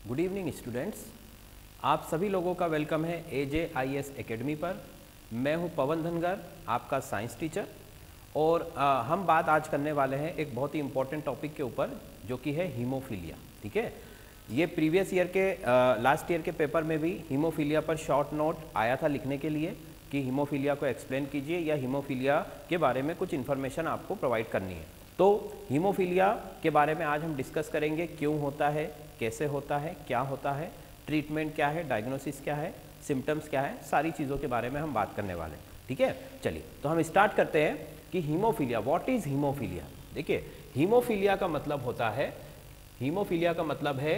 Good evening students, आप सभी लोगों का वेलकम है AJIS एकेडमी पर। मैं हूं पवन धनगर, आपका साइंस टीचर। और हम बात आज करने वाले हैं एक बहुत ही इम्पोर्टेंट टॉपिक के ऊपर, जो कि है हीमोफीलिया। ठीक है, ये प्रीवियस ईयर के लास्ट ईयर के पेपर में भी हीमोफीलिया पर शॉर्ट नोट आया था लिखने के लिए कि हीमोफीलिया को एक्सप्लेन कीजिए या हीमोफीलिया के बारे में कुछ इन्फॉर्मेशन आपको प्रोवाइड करनी है। तो हीमोफीलिया के बारे में आज हम डिस्कस करेंगे, क्यों होता है, कैसे होता है, क्या होता है, ट्रीटमेंट क्या है, डायग्नोसिस क्या है, सिम्टम्स क्या है, सारी चीज़ों के बारे में हम बात करने वाले हैं। ठीक है, चलिए तो हम स्टार्ट करते हैं कि हीमोफीलिया, व्हाट इज हीमोफीलिया। देखिए, हीमोफीलिया का मतलब होता है, हीमोफीलिया का मतलब है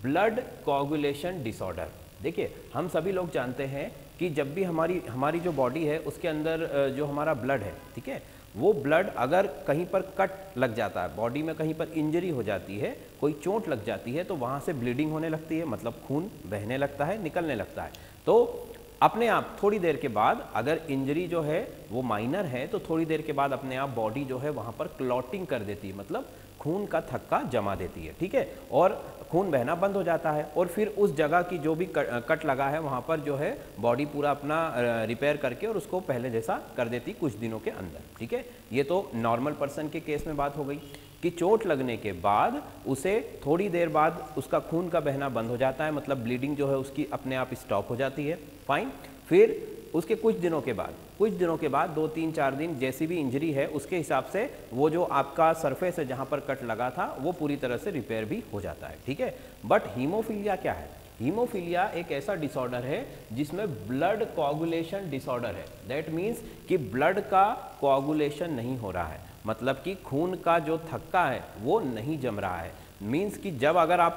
ब्लड कोआगुलेशन डिसऑर्डर। देखिए, हम सभी लोग जानते हैं कि जब भी हमारी जो बॉडी है उसके अंदर जो हमारा ब्लड है, ठीक है, वो ब्लड अगर कहीं पर कट लग जाता है, बॉडी में कहीं पर इंजरी हो जाती है, कोई चोट लग जाती है, तो वहाँ से ब्लीडिंग होने लगती है, मतलब खून बहने लगता है, निकलने लगता है। तो अपने आप थोड़ी देर के बाद, अगर इंजरी जो है वो माइनर है, तो थोड़ी देर के बाद अपने आप बॉडी जो है वहाँ पर क्लॉटिंग कर देती है, मतलब खून का थक्का जमा देती है। ठीक है, और खून बहना बंद हो जाता है, और फिर उस जगह की जो भी कट लगा है वहाँ पर जो है बॉडी पूरा अपना रिपेयर करके और उसको पहले जैसा कर देती कुछ दिनों के अंदर। ठीक है, ये तो नॉर्मल पर्सन के केस में बात हो गई कि चोट लगने के बाद उसे थोड़ी देर बाद उसका खून का बहना बंद हो जाता है, मतलब ब्लीडिंग जो है उसकी अपने आप स्टॉप हो जाती है। फाइन, फिर उसके कुछ दिनों के बाद 2-3-4 दिन जैसी भी इंजरी है उसके हिसाब से वो जो आपका सरफेस है जहाँ पर कट लगा था वो पूरी तरह से रिपेयर भी हो जाता है। ठीक है, बट हीमोफीलिया क्या है? हीमोफीलिया एक ऐसा डिसऑर्डर है जिसमें ब्लड कोआगुलेशन डिसऑर्डर है। दैट मीन्स कि ब्लड का कोआगुलेशन नहीं हो रहा है, मतलब कि खून का जो थक्का है वो नहीं जम रहा है। मीन्स कि जब अगर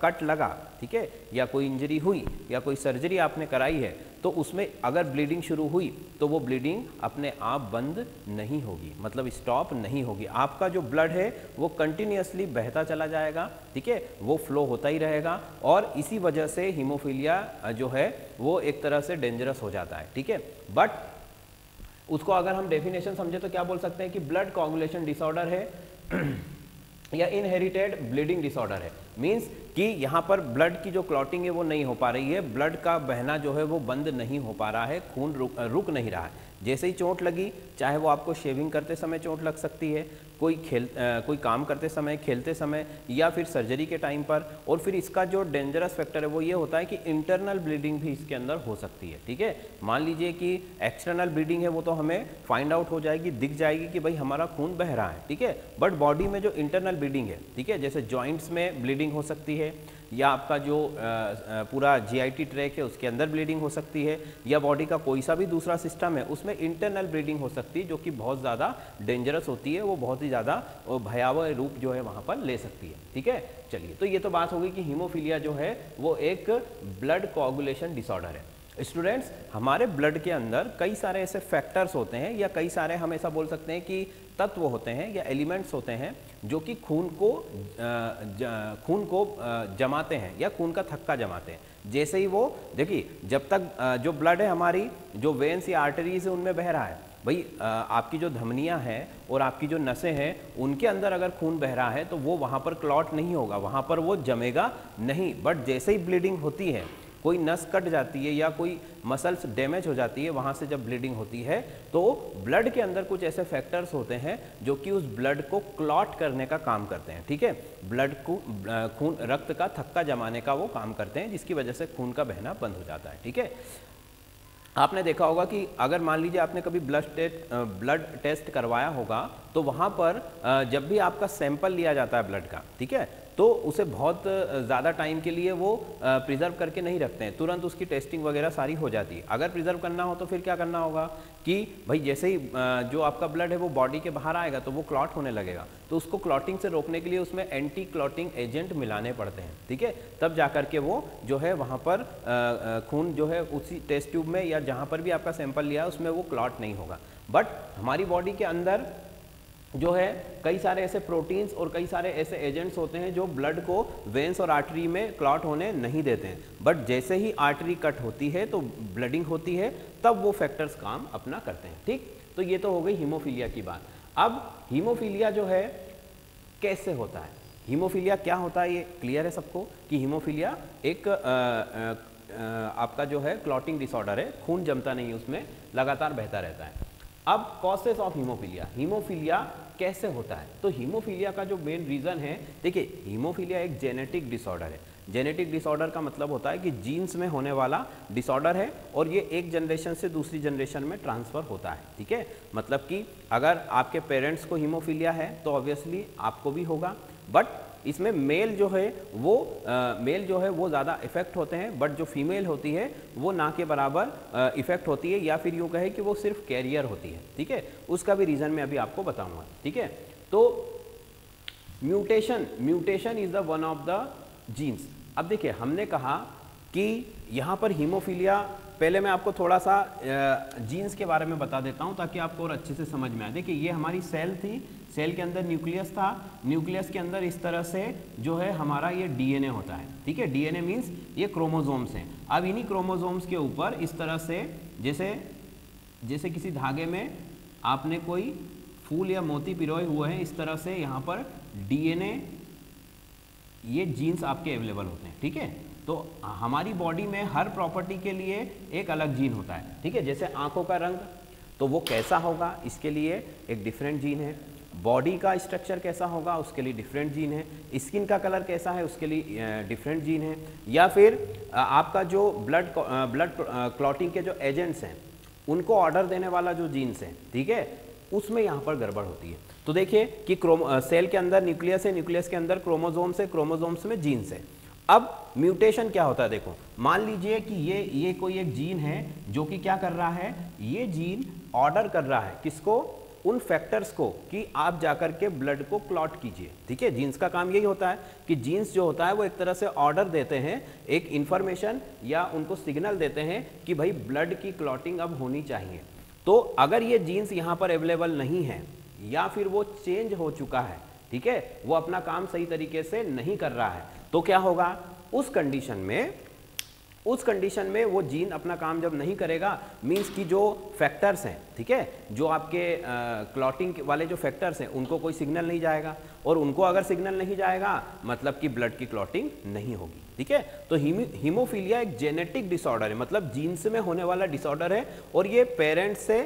कट लगा, ठीक है, या कोई इंजरी हुई या कोई सर्जरी आपने कराई है, तो उसमें अगर ब्लीडिंग शुरू हुई तो वो ब्लीडिंग अपने आप बंद नहीं होगी, मतलब स्टॉप नहीं होगी। आपका जो ब्लड है वो कंटिन्यूअसली बहता चला जाएगा, ठीक है, वो फ्लो होता ही रहेगा, और इसी वजह से हीमोफीलिया जो है वो एक तरह से डेंजरस हो जाता है। ठीक है, बट उसको अगर हम डेफिनेशन समझे तो क्या बोल सकते हैं कि ब्लड कोआगुलेशन डिसऑर्डर है या इनहेरिटेड ब्लीडिंग डिसऑर्डर है। मीन्स कि यहाँ पर ब्लड की जो क्लॉटिंग है वो नहीं हो पा रही है, ब्लड का बहना जो है वो बंद नहीं हो पा रहा है, खून रुक नहीं रहा है। जैसे ही चोट लगी, चाहे वो आपको शेविंग करते समय चोट लग सकती है, कोई काम करते समय, खेलते समय, या फिर सर्जरी के टाइम पर, और फिर इसका जो डेंजरस फैक्टर है वो ये होता है कि इंटरनल ब्लीडिंग भी इसके अंदर हो सकती है। ठीक है, मान लीजिए कि एक्सटर्नल ब्लीडिंग है वो तो हमें फाइंड आउट हो जाएगी, दिख जाएगी कि भाई हमारा खून बह रहा है, ठीक है, बट बॉडी में जो इंटरनल ब्लीडिंग है, ठीक है, जैसे जॉइंट्स में ब्लीडिंग हो सकती है, या आपका जो पूरा GIT ट्रैक है उसके अंदर ब्लीडिंग हो सकती है, या बॉडी का कोई सा भी दूसरा सिस्टम है उसमें इंटरनल ब्लीडिंग हो सकती है, जो कि बहुत ज़्यादा डेंजरस होती है, वो बहुत ही ज़्यादा भयावह रूप जो है वहाँ पर ले सकती है। ठीक है, चलिए, तो ये तो बात हो गई कि हीमोफीलिया जो है वो एक ब्लड कोआगुलेशन डिसऑर्डर है। स्टूडेंट्स, हमारे ब्लड के अंदर कई सारे ऐसे फैक्टर्स होते हैं, या कई सारे हम ऐसा बोल सकते हैं कि तत्व होते हैं या एलिमेंट्स होते हैं जो कि खून को जमाते हैं या खून का थक्का जमाते हैं। जैसे ही वो, देखिए, जब तक जो ब्लड है हमारी जो वेन्स या आर्टरीज है उनमें बह रहा है, भाई आपकी जो धमनियां हैं और आपकी जो नसें हैं उनके अंदर अगर खून बह रहा है तो वो वहाँ पर क्लॉट नहीं होगा, वहाँ पर वो जमेगा नहीं। बट जैसे ही ब्लीडिंग होती है, कोई नस कट जाती है या कोई मसल्स डैमेज हो जाती है, वहाँ से जब ब्लीडिंग होती है तो ब्लड के अंदर कुछ ऐसे फैक्टर्स होते हैं जो कि उस ब्लड को क्लॉट करने का काम करते हैं। ठीक है, ब्लड को रक्त का थक्का जमाने का वो काम करते हैं, जिसकी वजह से खून का बहना बंद हो जाता है। ठीक है, आपने देखा होगा कि अगर मान लीजिए आपने कभी ब्लड टेस्ट करवाया होगा, तो वहाँ पर जब भी आपका सैंपल लिया जाता है ब्लड का, ठीक है, तो उसे बहुत ज़्यादा टाइम के लिए वो प्रिजर्व करके नहीं रखते हैं, तुरंत उसकी टेस्टिंग वगैरह सारी हो जाती है। अगर प्रिजर्व करना हो तो फिर क्या करना होगा कि भाई जैसे ही जो आपका ब्लड है वो बॉडी के बाहर आएगा तो वो क्लॉट होने लगेगा, तो उसको क्लॉटिंग से रोकने के लिए उसमें एंटी क्लॉटिंग एजेंट मिलाने पड़ते हैं। ठीक है, तब जा करके वो जो है वहाँ पर खून जो है उसी टेस्ट ट्यूब में या जहाँ पर भी आपका सैंपल लिया है उसमें वो क्लॉट नहीं होगा। बट हमारी बॉडी के अंदर जो है कई सारे ऐसे प्रोटीन्स और कई सारे ऐसे एजेंट्स होते हैं जो ब्लड को वेन्स और आर्टरी में क्लॉट होने नहीं देते हैं, बट जैसे ही आर्टरी कट होती है तो ब्लडिंग होती है, तब वो फैक्टर्स काम अपना करते हैं। ठीक, तो ये तो हो गई हीमोफीलिया की बात। अब हीमोफीलिया जो है कैसे होता है, हीमोफीलिया क्या होता है ये क्लियर है सबको कि हीमोफीलिया एक आपका जो है क्लॉटिंग डिसऑर्डर है, खून जमता नहीं है उसमें, लगातार बहता रहता है। अब कॉजेस ऑफ हीमोफीलिया, हीमोफीलिया कैसे होता है? तो हीमोफीलिया का जो मेन रीज़न है, देखिए हीमोफीलिया एक जेनेटिक डिसऑर्डर है। जेनेटिक डिसऑर्डर का मतलब होता है कि जीन्स में होने वाला डिसऑर्डर है और ये एक जनरेशन से दूसरी जनरेशन में ट्रांसफ़र होता है, ठीक है। मतलब कि अगर आपके पेरेंट्स को हीमोफीलिया है तो ऑब्वियसली आपको भी होगा, बट इसमें मेल जो है वो ज़्यादा इफेक्ट होते हैं, बट जो फीमेल होती है वो ना के बराबर इफेक्ट होती है, या फिर यूँ कहे कि वो सिर्फ कैरियर होती है, ठीक है। उसका भी रीज़न मैं अभी आपको बताऊंगा, ठीक है। तो mutation is the one of the genes. अब देखिए हमने कहा कि यहाँ पर हीमोफीलिया, पहले मैं आपको थोड़ा सा जीन्स के बारे में बता देता हूँ ताकि आपको और अच्छे से समझ में आए। देखिए ये हमारी सेल थी, सेल के अंदर न्यूक्लियस था, न्यूक्लियस के अंदर इस तरह से जो है हमारा ये डीएनए होता है, ठीक है। डीएनए मीन्स ये क्रोमोसोम्स हैं। अब इन्हीं क्रोमोसोम्स के ऊपर इस तरह से जैसे किसी धागे में आपने कोई फूल या मोती पिरोए हुए हैं, इस तरह से यहाँ पर डीएनए, ये जीन्स आपके अवेलेबल होते हैं, ठीक है। तो हमारी बॉडी में हर प्रॉपर्टी के लिए एक अलग जीन होता है, ठीक है। जैसे आंखों का रंग, तो वो कैसा होगा इसके लिए एक डिफरेंट जीन है। बॉडी का स्ट्रक्चर कैसा होगा उसके लिए डिफरेंट जीन है। स्किन का कलर कैसा है उसके लिए डिफरेंट जीन है। या फिर आपका जो ब्लड क्लॉटिंग के जो एजेंट्स हैं उनको ऑर्डर देने वाला जो जीन्स है, ठीक है, उसमें यहाँ पर गड़बड़ होती है। तो देखिए कि सेल के अंदर न्यूक्लियस है, न्यूक्लियस के अंदर क्रोमोसोम्स है, क्रोमोसोम्स में जीन्स है। अब म्यूटेशन क्या होता है, देखो मान लीजिए कि ये कोई एक जीन है जो कि क्या कर रहा है, ये जीन ऑर्डर कर रहा है किसको, उन फैक्टर्स को कि आप जाकर के ब्लड को क्लॉट कीजिए, ठीक है। जीन्स का काम यही होता है कि जीन्स जो होता है वो एक तरह से ऑर्डर देते हैं, एक इंफॉर्मेशन या उनको सिग्नल देते हैं कि भाई ब्लड की क्लॉटिंग अब होनी चाहिए। तो अगर ये जीन्स यहाँ पर अवेलेबल नहीं है या फिर वो चेंज हो चुका है, ठीक है, वो अपना काम सही तरीके से नहीं कर रहा है, तो क्या होगा, उस कंडीशन में वो जीन अपना काम जब नहीं करेगा, मींस कि जो फैक्टर्स हैं, ठीक है, जो आपके क्लॉटिंग वाले जो फैक्टर्स हैं उनको कोई सिग्नल नहीं जाएगा, और उनको अगर सिग्नल नहीं जाएगा मतलब कि ब्लड की क्लॉटिंग नहीं होगी, ठीक है। तो हीमोफीलिया एक जेनेटिक डिसऑर्डर है, मतलब जीन्स में होने वाला डिसऑर्डर है, और ये पेरेंट्स से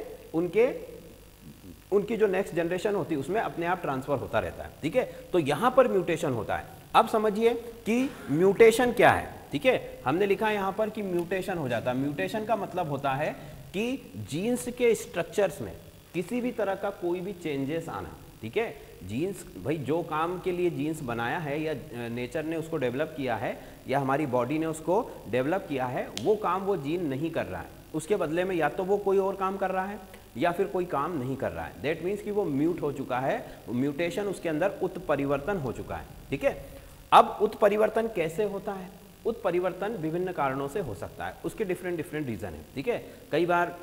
उनकी जो नेक्स्ट जनरेशन होती है उसमें अपने आप ट्रांसफर होता रहता है, ठीक है। तो यहां पर म्यूटेशन होता है। अब समझिए कि म्यूटेशन क्या है, ठीक है। हमने लिखा है यहां पर कि म्यूटेशन हो जाता है। म्यूटेशन का मतलब होता है कि जीन्स के स्ट्रक्चर्स में किसी भी तरह का कोई भी चेंजेस आना, ठीक है। जीन्स भाई जो काम के लिए जीन्स बनाया है या नेचर ने उसको डेवलप किया है या हमारी बॉडी ने उसको डेवलप किया है, वो काम वो जीन नहीं कर रहा है, उसके बदले में या तो वो कोई और काम कर रहा है या फिर कोई काम नहीं कर रहा है। दैट मीन्स कि वो म्यूट हो चुका है, म्यूटेशन उसके अंदर उत्परिवर्तन हो चुका है, ठीक है। अब उत्परिवर्तन कैसे होता है, उत्परिवर्तन विभिन्न कारणों से हो सकता है, उसके डिफरेंट रीजन है, ठीक है। कई बार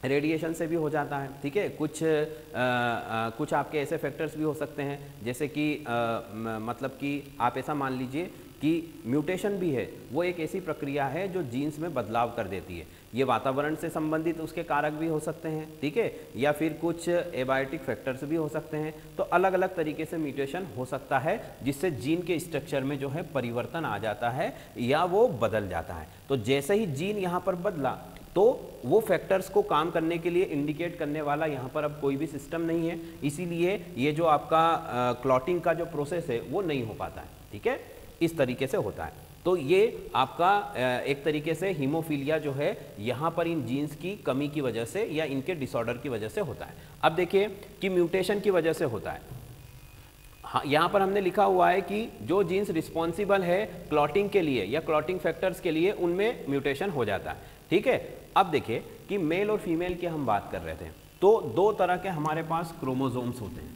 रेडिएशन से भी हो जाता है, ठीक है। कुछ आपके ऐसे फैक्टर्स भी हो सकते हैं, जैसे कि मतलब कि आप ऐसा मान लीजिए कि म्यूटेशन भी है, वो एक ऐसी प्रक्रिया है जो जीन्स में बदलाव कर देती है। ये वातावरण से संबंधित उसके कारक भी हो सकते हैं, ठीक है, या फिर कुछ एबायोटिक फैक्टर्स भी हो सकते हैं। तो अलग अलग तरीके से म्यूटेशन हो सकता है जिससे जीन के स्ट्रक्चर में जो है परिवर्तन आ जाता है या वो बदल जाता है। तो जैसे ही जीन यहाँ पर बदला तो वो फैक्टर्स को काम करने के लिए इंडिकेट करने वाला यहाँ पर अब कोई भी सिस्टम नहीं है, इसीलिए ये जो आपका क्लॉटिंग का जो प्रोसेस है वो नहीं हो पाता है, ठीक है। इस तरीके से होता है। तो ये आपका एक तरीके से हीमोफीलिया जो है यहाँ पर इन जीन्स की कमी की वजह से या इनके डिसऑर्डर की वजह से होता है। अब देखिए कि म्यूटेशन की वजह से होता है। हाँ, यहाँ पर हमने लिखा हुआ है कि जो जीन्स रिस्पॉन्सिबल है क्लॉटिंग के लिए या क्लॉटिंग फैक्टर्स के लिए उनमें म्यूटेशन हो जाता है, ठीक है। अब देखिए कि मेल और फीमेल की हम बात कर रहे थे, तो दो तरह के हमारे पास क्रोमोसोम्स होते हैं,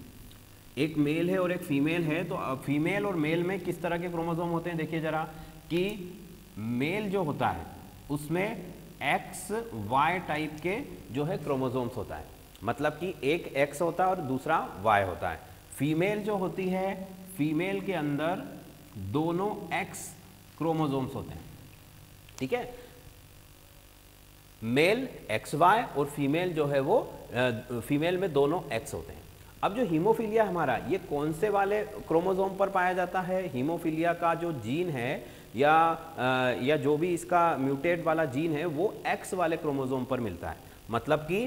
एक मेल है और एक फीमेल है। तो फीमेल और मेल में किस तरह के क्रोमोसोम होते हैं, देखिए जरा कि मेल जो होता है उसमें XY टाइप के जो है क्रोमोसोम्स होता है, मतलब कि एक X होता है और दूसरा Y होता है। फीमेल जो होती है, फीमेल के अंदर दोनों X क्रोमोसोम्स होते हैं, ठीक है। मेल XY और फीमेल जो है वो फीमेल में दोनों X होते हैं। अब जो हीमोफीलिया हमारा ये कौन से वाले क्रोमोसोम पर पाया जाता है? हीमोफीलिया का जो जीन है या जो भी इसका म्यूटेट वाला जीन है वो एक्स वाले क्रोमोसोम पर मिलता है। मतलब कि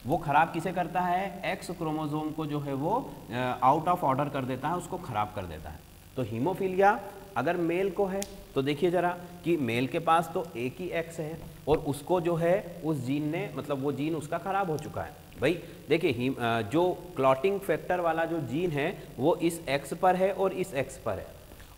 वो खराब किसे करता है? एक्स क्रोमोसोम को जो है वो आउट ऑफ ऑर्डर कर देता है, उसको खराब कर देता है। तो हीमोफीलिया अगर मेल को है तो देखिए जरा कि मेल के पास तो एक ही एक्स है और उसको जो है उस जीन ने, मतलब वो जीन उसका खराब हो चुका है। भाई देखिए जो क्लॉटिंग फैक्टर वाला जो जीन है वो इस एक्स पर है और इस एक्स पर है,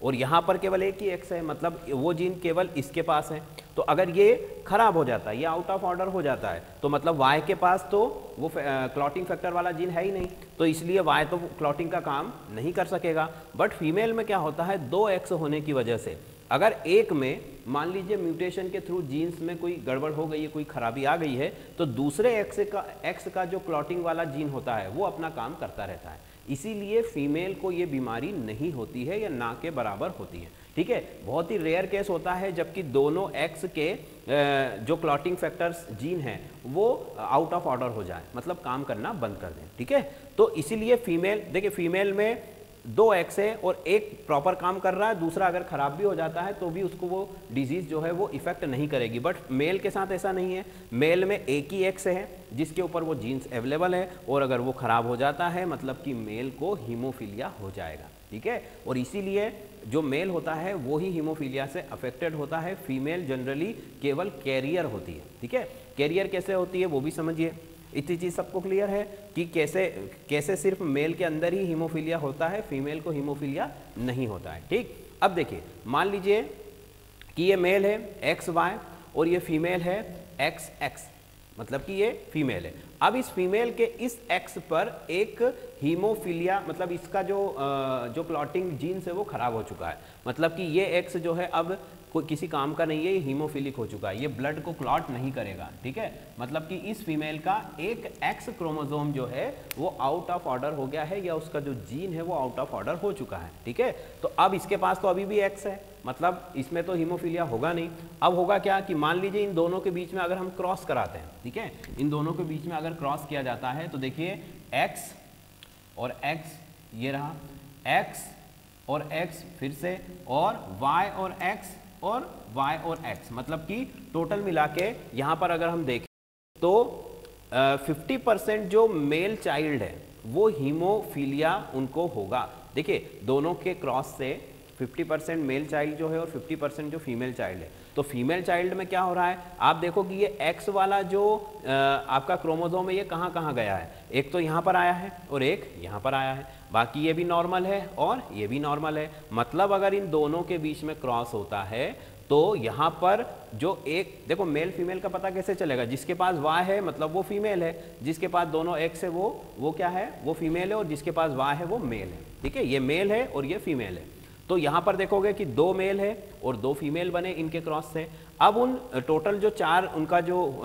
और यहाँ पर केवल एक ही एक्स है, मतलब वो जीन केवल इसके पास है। तो अगर ये खराब हो जाता है, ये आउट ऑफ ऑर्डर हो जाता है, तो मतलब वाई के पास तो वो क्लॉटिंग फैक्टर वाला जीन है ही नहीं, तो इसलिए वाई तो क्लॉटिंग का काम नहीं कर सकेगा। बट फीमेल में क्या होता है, दो एक्स होने की वजह से अगर एक में मान लीजिए म्यूटेशन के थ्रू जीन्स में कोई गड़बड़ हो गई है, कोई खराबी आ गई है, तो दूसरे एक्स का जो क्लॉटिंग वाला जीन होता है वो अपना काम करता रहता है। इसीलिए फीमेल को ये बीमारी नहीं होती है या ना के बराबर होती है। ठीक है, बहुत ही रेयर केस होता है जबकि दोनों एक्स के जो क्लॉटिंग फैक्टर्स जीन हैं वो आउट ऑफ ऑर्डर हो जाए, मतलब काम करना बंद कर दें। ठीक है, तो इसीलिए फीमेल, देखिए फीमेल में दो एक्स है और एक प्रॉपर काम कर रहा है, दूसरा अगर खराब भी हो जाता है तो भी उसको वो डिजीज जो है वो इफेक्ट नहीं करेगी। बट मेल के साथ ऐसा नहीं है, मेल में एक ही एक्स है जिसके ऊपर वो जीन्स अवेलेबल है, और अगर वो खराब हो जाता है मतलब कि मेल को हीमोफीलिया हो जाएगा। ठीक है, और इसीलिए जो मेल होता है वो ही हीमोफीलिया से अफेक्टेड होता है, फीमेल जनरली केवल कैरियर होती है। ठीक है, कैरियर कैसे होती है वो भी समझिए। इतनी चीज़ सबको क्लियर है कि कैसे सिर्फ मेल के अंदर ही हीमोफीलिया होता है, फीमेल को हीमोफीलिया नहीं होता है। ठीक, अब देखिए मान लीजिए कि ये मेल है एक्स वाई और ये फीमेल है एक्स एक्स, मतलब कि ये फीमेल है। अब इस फीमेल के इस एक्स पर एक हीमोफीलिया, मतलब इसका जो क्लॉटिंग जीन्स है वो खराब हो चुका है, मतलब कि ये एक्स जो है अब कोई किसी काम का नहीं है, ये हीमोफिलिक हो चुका है, ये ब्लड को क्लॉट नहीं करेगा। ठीक है, मतलब कि इस फीमेल का एक एक्स क्रोमोसोम जो है वो आउट ऑफ ऑर्डर हो गया है, या उसका जो जीन है वो आउट ऑफ ऑर्डर हो चुका है। ठीक है, तो अब इसके पास तो अभी भी एक्स है, मतलब इसमें तो हीमोफीलिया होगा नहीं। अब होगा क्या कि मान लीजिए इन दोनों के बीच में अगर हम क्रॉस कराते हैं, ठीक है, इन दोनों के बीच में अगर क्रॉस किया जाता है तो देखिए एक्स और एक्स, ये रहा एक्स और एक्स, फिर से और वाई और एक्स और y और x, मतलब कि टोटल मिला के यहाँ पर अगर हम देखें तो 50% जो मेल चाइल्ड है वो हीमोफीलिया उनको होगा। देखिए दोनों के क्रॉस से 50% मेल चाइल्ड जो है और 50% जो फीमेल चाइल्ड है, तो फीमेल चाइल्ड में क्या हो रहा है, आप देखो कि ये एक्स वाला जो आपका क्रोमोसोम है ये कहाँ कहाँ गया है, एक तो यहाँ पर आया है और एक यहाँ पर आया है, बाकी ये भी नॉर्मल है और ये भी नॉर्मल है। मतलब अगर इन दोनों के बीच में क्रॉस होता है तो यहाँ पर जो एक, देखो मेल फीमेल का पता कैसे चलेगा, जिसके पास Y है मतलब वो फीमेल है, जिसके पास दोनों एक्स है वो क्या है, वो फीमेल है, और जिसके पास Y है वो मेल है। ठीक है, ये मेल है और ये फीमेल है। तो यहाँ पर देखोगे कि दो मेल है और दो फीमेल बने इनके क्रॉस से। अब उन टोटल जो चार उनका जो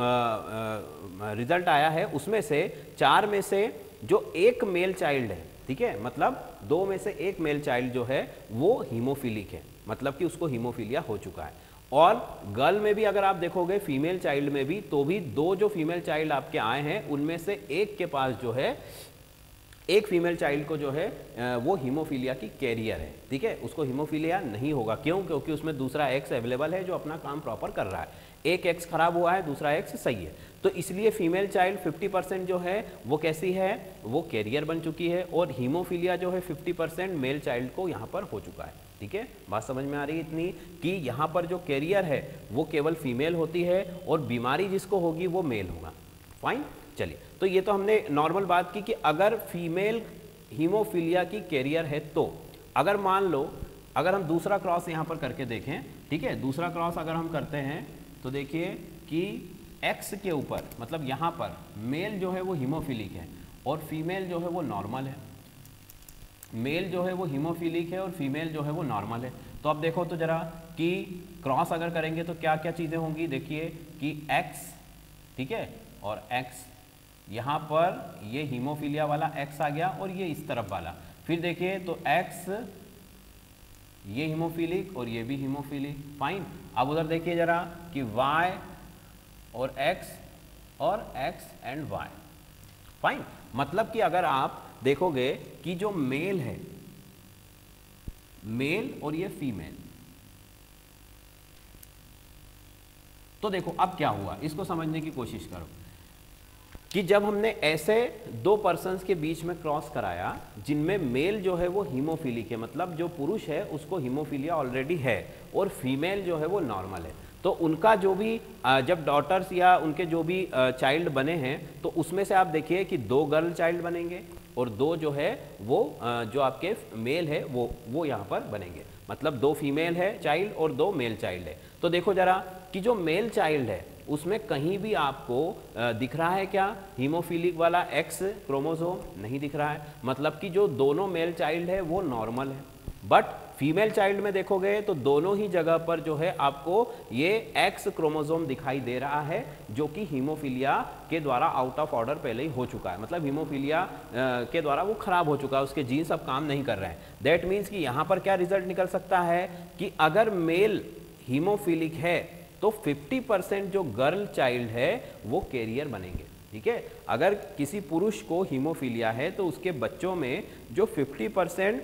रिजल्ट आया है उसमें से चार में से जो एक मेल चाइल्ड है, ठीक है, मतलब दो में से एक मेल चाइल्ड जो है वो हीमोफिलिक है, मतलब कि उसको हीमोफीलिया हो चुका है। और गर्ल में भी अगर आप देखोगे फीमेल चाइल्ड में भी, तो भी दो जो फीमेल चाइल्ड आपके आए हैं उनमें से एक के पास जो है, एक फीमेल चाइल्ड को जो है वो हीमोफीलिया की कैरियर है। ठीक है, उसको हीमोफीलिया नहीं होगा, क्यों, क्योंकि उसमें दूसरा एक्स अवेलेबल है जो अपना काम प्रॉपर कर रहा है। एक एक्स खराब हुआ है, दूसरा एक्स सही है, तो इसलिए फीमेल चाइल्ड 50% जो है वो कैसी है, वो कैरियर बन चुकी है, और हीमोफीलिया जो है 50% मेल चाइल्ड को यहाँ पर हो चुका है। ठीक है, बात समझ में आ रही है इतनी कि यहाँ पर जो कैरियर है वो केवल फीमेल होती है और बीमारी जिसको होगी वो मेल होगा। फाइन, चलिए, तो ये तो हमने नॉर्मल बात की कि अगर फीमेल हीमोफीलिया की कैरियर है, तो अगर मान लो अगर हम दूसरा क्रॉस यहाँ पर करके देखें, ठीक है, दूसरा क्रॉस अगर हम करते हैं तो देखिए कि एक्स के ऊपर, मतलब यहाँ पर मेल जो है वो हीमोफिलिक है और फीमेल जो है वो नॉर्मल है, मेल जो है वो हीमोफिलिक है और फीमेल जो है वो नॉर्मल है। तो अब देखो तो जरा कि क्रॉस अगर करेंगे तो क्या क्या चीज़ें होंगी, देखिए कि x, ठीक है, और x, यहाँ पर ये हीमोफीलिया वाला x आ गया और ये इस तरफ वाला, फिर देखिए तो x ये हीमोफिलिक और ये भी हीमोफिलिक। फाइन, अब उधर देखिए जरा कि y और x और x एंड y। फाइन, मतलब कि अगर आप देखोगे कि जो मेल है, मेल और ये फीमेल, तो देखो अब क्या हुआ, इसको समझने की कोशिश करो कि जब हमने ऐसे दो पर्सन्स के बीच में क्रॉस कराया जिनमें मेल जो है वो हीमोफिलिक है, मतलब जो पुरुष है उसको हीमोफिलिया ऑलरेडी है और फीमेल जो है वो नॉर्मल है, तो उनका जो भी जब डॉटर्स या उनके जो भी चाइल्ड बने हैं तो उसमें से आप देखिए कि 2 गर्ल चाइल्ड बनेंगे और 2 जो है वो जो आपके मेल है वो यहाँ पर बनेंगे, मतलब 2 फीमेल है चाइल्ड और 2 मेल चाइल्ड है। तो देखो जरा कि जो मेल चाइल्ड है उसमें कहीं भी आपको दिख रहा है क्या हीमोफिलिक वाला एक्स क्रोमोसोम? नहीं दिख रहा है, मतलब कि जो दोनों मेल चाइल्ड है वो नॉर्मल है। बट फीमेल चाइल्ड में देखोगे तो दोनों ही जगह पर जो है आपको ये एक्स क्रोमोसोम दिखाई दे रहा है जो कि हीमोफिलिया के द्वारा आउट ऑफ ऑर्डर पहले ही हो चुका है, मतलब हीमोफिलिया के द्वारा वो खराब हो चुका है, उसके जीन्स अब काम नहीं कर रहे हैं। दैट मीन्स कि यहाँ पर क्या रिजल्ट निकल सकता है कि अगर मेल हीमोफिलिक है तो 50% जो गर्ल चाइल्ड है वो कैरियर बनेंगे, ठीक है। अगर किसी पुरुष को हीमोफिलिया है तो उसके बच्चों में जो 50%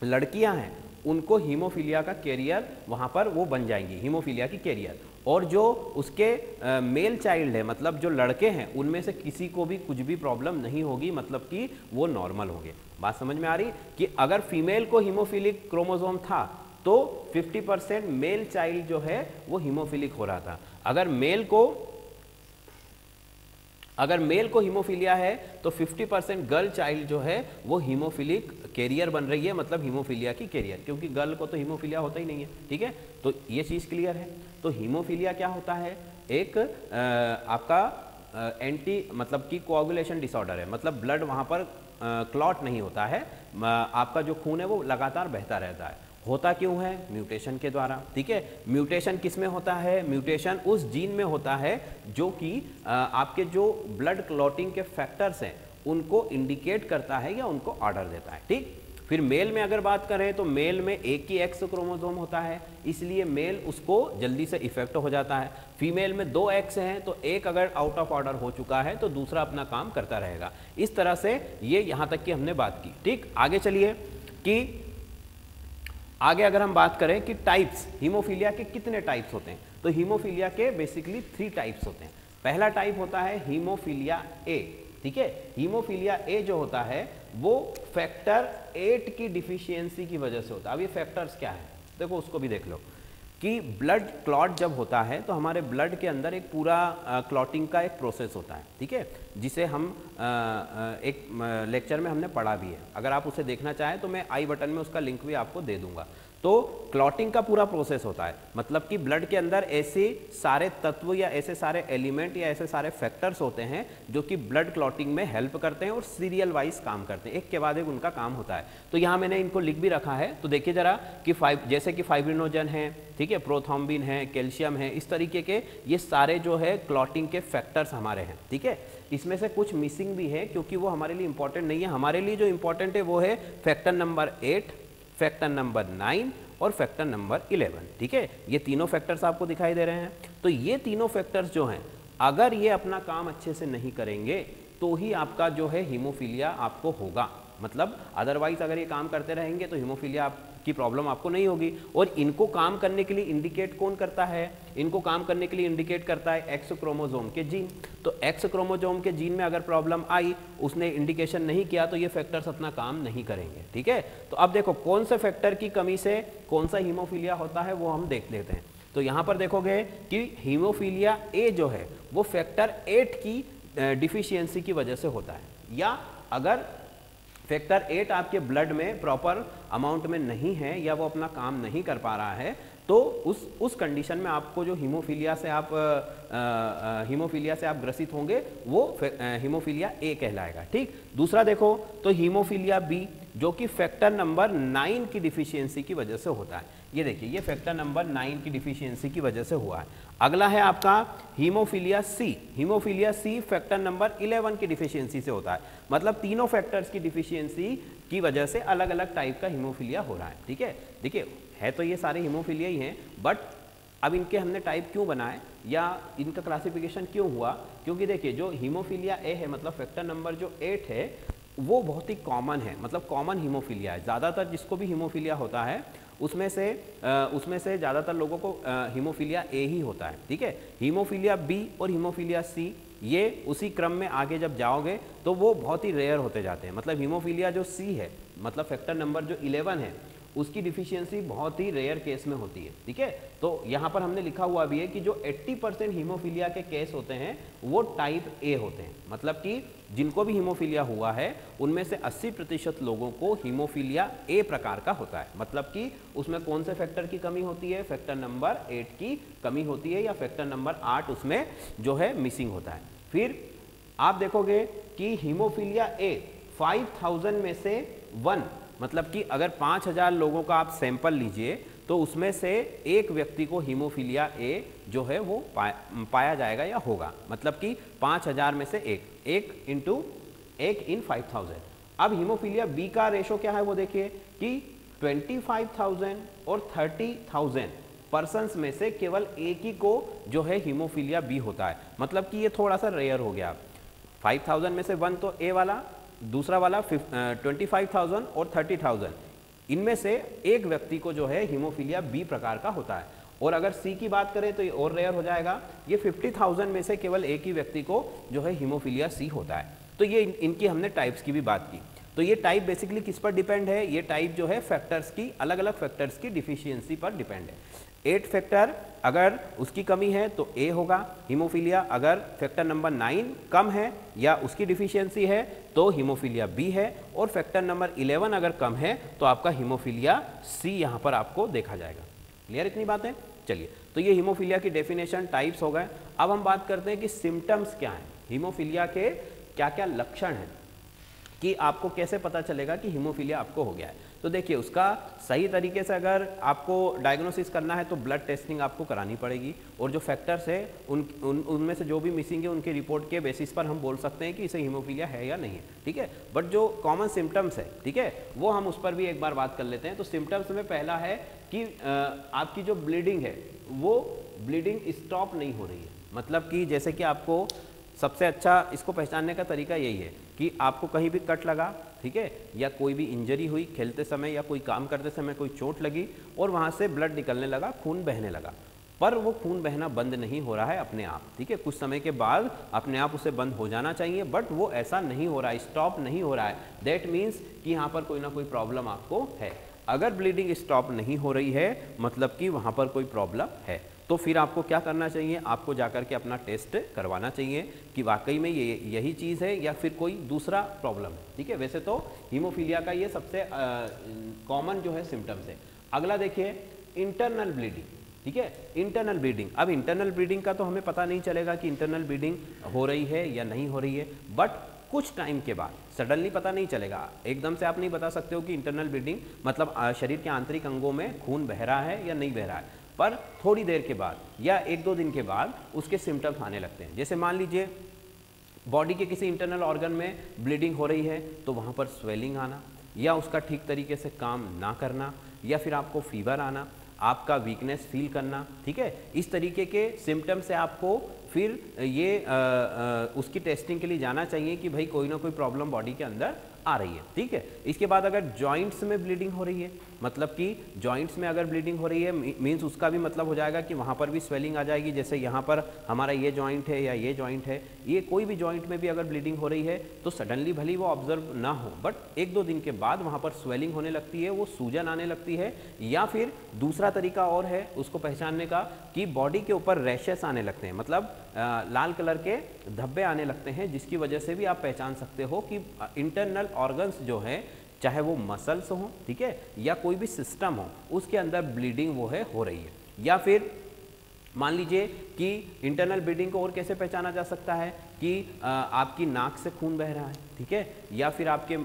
लड़कियां हैं उनको हीमोफिलिया का कैरियर वहां पर वो बन जाएंगी, हीमोफिलिया की कैरियर, और जो उसके मेल चाइल्ड है मतलब जो लड़के हैं उनमें से किसी को भी कुछ भी प्रॉब्लम नहीं होगी, मतलब कि वो नॉर्मल होंगे। बात समझ में आ रही कि अगर फीमेल को हीमोफिलिक क्रोमोसोम था तो 50% मेल चाइल्ड जो है वो हीमोफिलिक हो रहा था। अगर मेल को हीमोफिलिया है तो 50% गर्ल चाइल्ड जो है वो हीमोफिलिक कैरियर बन रही है, मतलब हीमोफिलिया की कैरियर, क्योंकि गर्ल को तो हीमोफिलिया होता ही नहीं है, ठीक है। तो ये चीज क्लियर है। तो हीमोफिलिया क्या होता है? एक आपका एंटी मतलब कि कोआगुलेशन डिसऑर्डर है, मतलब ब्लड वहां पर क्लॉट नहीं होता है, आपका जो खून है वो लगातार बहता रहता है। होता क्यों है? म्यूटेशन के द्वारा, ठीक है। म्यूटेशन किस में होता है? म्यूटेशन उस जीन में होता है जो कि आपके जो ब्लड क्लॉटिंग के फैक्टर्स हैं उनको इंडिकेट करता है या उनको ऑर्डर देता है, ठीक। फिर मेल में अगर बात करें तो मेल में एक ही एक्स क्रोमोसोम होता है, इसलिए मेल उसको जल्दी से इफेक्ट हो जाता है। फीमेल में 2 एक्स हैं तो एक अगर आउट ऑफ ऑर्डर हो चुका है तो दूसरा अपना काम करता रहेगा। इस तरह से ये यहाँ तक की हमने बात की, ठीक। आगे चलिए कि आगे अगर हम बात करें कि टाइप्स, हीमोफिलिया के कितने टाइप्स होते हैं, तो हीमोफिलिया के बेसिकली 3 टाइप्स होते हैं। पहला टाइप होता है हीमोफिलिया ए, ठीक है। हीमोफिलिया ए जो होता है वो फैक्टर 8 की डिफिशियंसी की वजह से होता है। अब ये फैक्टर्स क्या है देखो, उसको भी देख लो कि ब्लड क्लॉट जब होता है तो हमारे ब्लड के अंदर एक पूरा क्लॉटिंग का एक प्रोसेस होता है, ठीक है, जिसे हम एक लेक्चर में हमने पढ़ा भी है। अगर आप उसे देखना चाहें तो मैं आई बटन में उसका लिंक भी आपको दे दूंगा। तो क्लॉटिंग का पूरा प्रोसेस होता है, मतलब कि ब्लड के अंदर ऐसे सारे तत्व या ऐसे सारे एलिमेंट या ऐसे सारे फैक्टर्स होते हैं जो कि ब्लड क्लॉटिंग में हेल्प करते हैं और सीरियल वाइज काम करते हैं, एक के बाद एक उनका काम होता है। तो यहाँ मैंने इनको लिख भी रखा है, तो देखिए जरा कि जैसे कि फाइब्रिनोजन है, ठीक है, प्रोथ्रोम्बिन है, कैल्शियम है, इस तरीके के ये सारे जो है क्लॉटिंग के फैक्टर्स हमारे हैं, ठीक है। इसमें से कुछ मिसिंग भी है क्योंकि वो हमारे लिए इंपॉर्टेंट नहीं है। हमारे लिए जो इंपॉर्टेंट है वो है फैक्टर नंबर 8, फैक्टर नंबर 9 और फैक्टर नंबर 11, ठीक है। ये तीनों फैक्टर्स आपको दिखाई दे रहे हैं। तो ये तीनों फैक्टर्स जो हैं अगर ये अपना काम अच्छे से नहीं करेंगे तो ही आपका जो है हीमोफिलिया आपको होगा, मतलब अदरवाइज अगर ये काम करते रहेंगे तो हीमोफिलिया की प्रॉब्लम आपको नहीं होगी। और इनको काम करने के लिए इंडिकेट कौन करता है? इनको काम करने के लिए इंडिकेट करता है एक्स क्रोमोसोम के जीन। तो एक्स क्रोमोसोम के जीन में अगर प्रॉब्लम आई, उसने इंडिकेशन नहीं किया, तो ये फैक्टर्स अपना काम नहीं करेंगे, ठीक है। तो अब देखो कौन से फैक्टर की कमी से कौन सा हीमोफिलिया होता है वो हम देख लेते हैं। तो यहाँ पर देखोगे कि हीमोफिलिया ए जो है वो फैक्टर 8 की डिफिशियंसी की वजह से होता है, या अगर फैक्टर 8 आपके ब्लड में प्रॉपर अमाउंट में नहीं है या वो अपना काम नहीं कर पा रहा है, तो उस कंडीशन में आपको जो हीमोफिलिया से आप ग्रसित होंगे वो हीमोफिलिया ए कहलाएगा, ठीक। दूसरा देखो तो हीमोफिलिया बी जो कि फैक्टर नंबर 9 की डिफिशियंसी की वजह से होता है। ये देखिए ये फैक्टर नंबर 9 की डिफिशियंसी की वजह से हुआ है। अगला है आपका हीमोफिलिया सी। हीमोफिलिया सी फैक्टर नंबर 11 की डिफिशियंसी से होता है, मतलब तीनों फैक्टर्स की डिफिशियंसी की वजह से अलग अलग टाइप का हीमोफिलिया हो रहा है, ठीक है। देखिए है तो ये सारे हीमोफिलिया ही हैं, बट अब इनके हमने टाइप क्यों बनाए या इनका क्लासिफिकेशन क्यों हुआ? क्योंकि देखिए जो हीमोफिलिया ए है मतलब फैक्टर नंबर जो 8 है वो बहुत ही कॉमन है, मतलब कॉमन हीमोफीलिया है। ज़्यादातर जिसको भी हीमोफीलिया होता है उसमें से ज़्यादातर लोगों को हीमोफीलिया ए ही होता है, ठीक है। हीमोफीलिया बी और हीमोफीलिया सी ये उसी क्रम में आगे जब जाओगे तो वो बहुत ही रेयर होते जाते हैं। मतलब हीमोफीलिया जो सी है, मतलब फैक्टर नंबर जो 11 है, उसकी डिफिशियंसी बहुत ही रेयर केस में होती है, ठीक है। तो यहाँ पर हमने लिखा हुआ भी है कि जो 80% हीमोफीलिया के केस होते हैं वो टाइप ए होते हैं। मतलब कि जिनको भी हीमोफीलिया हुआ है उनमें से 80% लोगों को हीमोफीलिया ए प्रकार का होता है। मतलब कि उसमें कौन से फैक्टर की कमी होती है, फैक्टर नंबर 8 की कमी होती है, या फैक्टर नंबर 8 उसमें जो है मिसिंग होता है। फिर आप देखोगे कि हीमोफीलिया ए 5000 में से 1, मतलब कि अगर 5000 लोगों का आप सैंपल लीजिए तो उसमें से एक व्यक्ति को हीमोफीलिया ए जो है वो पाया जाएगा या होगा। मतलब कि 5000 में से एक इंटू 1 इन 5000। अब हीमोफीलिया बी का रेशो क्या है वो देखिए कि 25,000 और 30,000 पर्सन्स में से केवल एक ही को जो है हीमोफीलिया बी होता है। मतलब कि ये थोड़ा सा रेयर हो गया। 5000 में से 1 तो ए वाला, दूसरा वाला 25,000 और 30,000, इनमें से एक व्यक्ति को जो है हीमोफीलिया बी प्रकार का होता है। और अगर सी की बात करें तो ये और रेयर हो जाएगा, ये 50,000 में से केवल एक ही व्यक्ति को जो है हीमोफीलिया सी होता है। तो ये इनकी हमने टाइप्स की भी बात की। तो ये टाइप बेसिकली किस पर डिपेंड है, ये टाइप जो है फैक्टर्स की, अलग अलग फैक्टर्स की डिफिशियंसी पर डिपेंड है। 8 फैक्टर अगर उसकी कमी है तो ए होगा हीमोफीलिया, अगर फैक्टर नंबर 9 कम है या उसकी डिफिशियंसी है तो हीमोफीलिया बी है, और फैक्टर नंबर 11 अगर कम है तो आपका हीमोफीलिया सी यहाँ पर आपको देखा जाएगा। क्लियर इतनी बातें? चलिए, तो ये हीमोफीलिया की डेफिनेशन, टाइप्स हो गए। अब हम बात करते हैं कि सिम्टम्स क्या हैं, हीमोफीलिया के क्या क्या लक्षण हैं, कि आपको कैसे पता चलेगा कि हीमोफीलिया आपको हो गया है। तो देखिए, उसका सही तरीके से अगर आपको डायग्नोसिस करना है तो ब्लड टेस्टिंग आपको करानी पड़ेगी, और जो फैक्टर्स है उनमें से जो भी मिसिंग है उनकी रिपोर्ट के बेसिस पर हम बोल सकते हैं कि इसे हीमोफीलिया है या नहीं है, ठीक है। बट जो कॉमन सिम्टम्स है, ठीक है, वो हम उस पर भी एक बार बात कर लेते हैं। तो सिम्टम्स में पहला है कि आपकी जो ब्लीडिंग है वो ब्लीडिंग स्टॉप नहीं हो रही है। मतलब कि जैसे कि आपको सबसे अच्छा इसको पहचानने का तरीका यही है कि आपको कहीं भी कट लगा, ठीक है, या कोई भी इंजरी हुई खेलते समय या कोई काम करते समय कोई चोट लगी और वहाँ से ब्लड निकलने लगा, खून बहने लगा, पर वो खून बहना बंद नहीं हो रहा है अपने आप, ठीक है। कुछ समय के बाद अपने आप उसे बंद हो जाना चाहिए, बट वो ऐसा नहीं हो रहा है, स्टॉप नहीं हो रहा है। दैट मीन्स कि यहाँ पर कोई ना कोई प्रॉब्लम आपको है। अगर ब्लीडिंग स्टॉप नहीं हो रही है मतलब कि वहाँ पर कोई प्रॉब्लम है, तो फिर आपको क्या करना चाहिए, आपको जाकर के अपना टेस्ट करवाना चाहिए कि वाकई में यही चीज़ है या फिर कोई दूसरा प्रॉब्लम है, ठीक है। वैसे तो हीमोफीलिया का ये सबसे कॉमन जो है सिम्टम्स है। अगला देखिए, इंटरनल ब्लीडिंग, ठीक है, इंटरनल ब्लीडिंग। अब इंटरनल ब्लीडिंग का तो हमें पता नहीं चलेगा कि इंटरनल ब्लीडिंग हो रही है या नहीं हो रही है, बट कुछ टाइम के बाद सडनली पता नहीं चलेगा, एकदम से आप नहीं बता सकते हो कि इंटरनल ब्लीडिंग मतलब शरीर के आंतरिक अंगों में खून बह रहा है या नहीं बह रहा है, पर थोड़ी देर के बाद या 1-2 दिन के बाद उसके सिम्टम्स आने लगते हैं। जैसे मान लीजिए बॉडी के किसी इंटरनल ऑर्गन में ब्लीडिंग हो रही है तो वहाँ पर स्वेलिंग आना, या उसका ठीक तरीके से काम ना करना, या फिर आपको फीवर आना, आपका वीकनेस फील करना, ठीक है। इस तरीके के सिम्टम्स से आपको फिर ये उसकी टेस्टिंग के लिए जाना चाहिए कि भाई कोई ना कोई प्रॉब्लम बॉडी के अंदर आ रही है, ठीक है। इसके बाद अगर जॉइंट्स में ब्लीडिंग हो रही है, मतलब कि जॉइंट्स में अगर ब्लीडिंग हो रही है मीन्स उसका भी मतलब हो जाएगा कि वहाँ पर भी स्वेलिंग आ जाएगी। जैसे यहाँ पर हमारा ये जॉइंट है या ये जॉइंट है, ये कोई भी जॉइंट में भी अगर ब्लीडिंग हो रही है तो सडनली भले वो ऑब्जर्व ना हो, बट 1-2 दिन के बाद वहाँ पर स्वेलिंग होने लगती है, वो सूजन आने लगती है, या फिर दूसरा तरीका और है उसको पहचानने का कि बॉडी के ऊपर रैशेस आने लगते हैं, मतलब लाल कलर के धब्बे आने लगते हैं, जिसकी वजह से भी आप पहचान सकते हो कि इंटरनल ऑर्गन्स जो है, चाहे वो मसल्स हो, ठीक है, या कोई भी सिस्टम हो, उसके अंदर ब्लीडिंग वो है हो रही है। या फिर मान लीजिए कि इंटरनल ब्लीडिंग को और कैसे पहचाना जा सकता है कि आपकी नाक से खून बह रहा है, ठीक है, या फिर आपके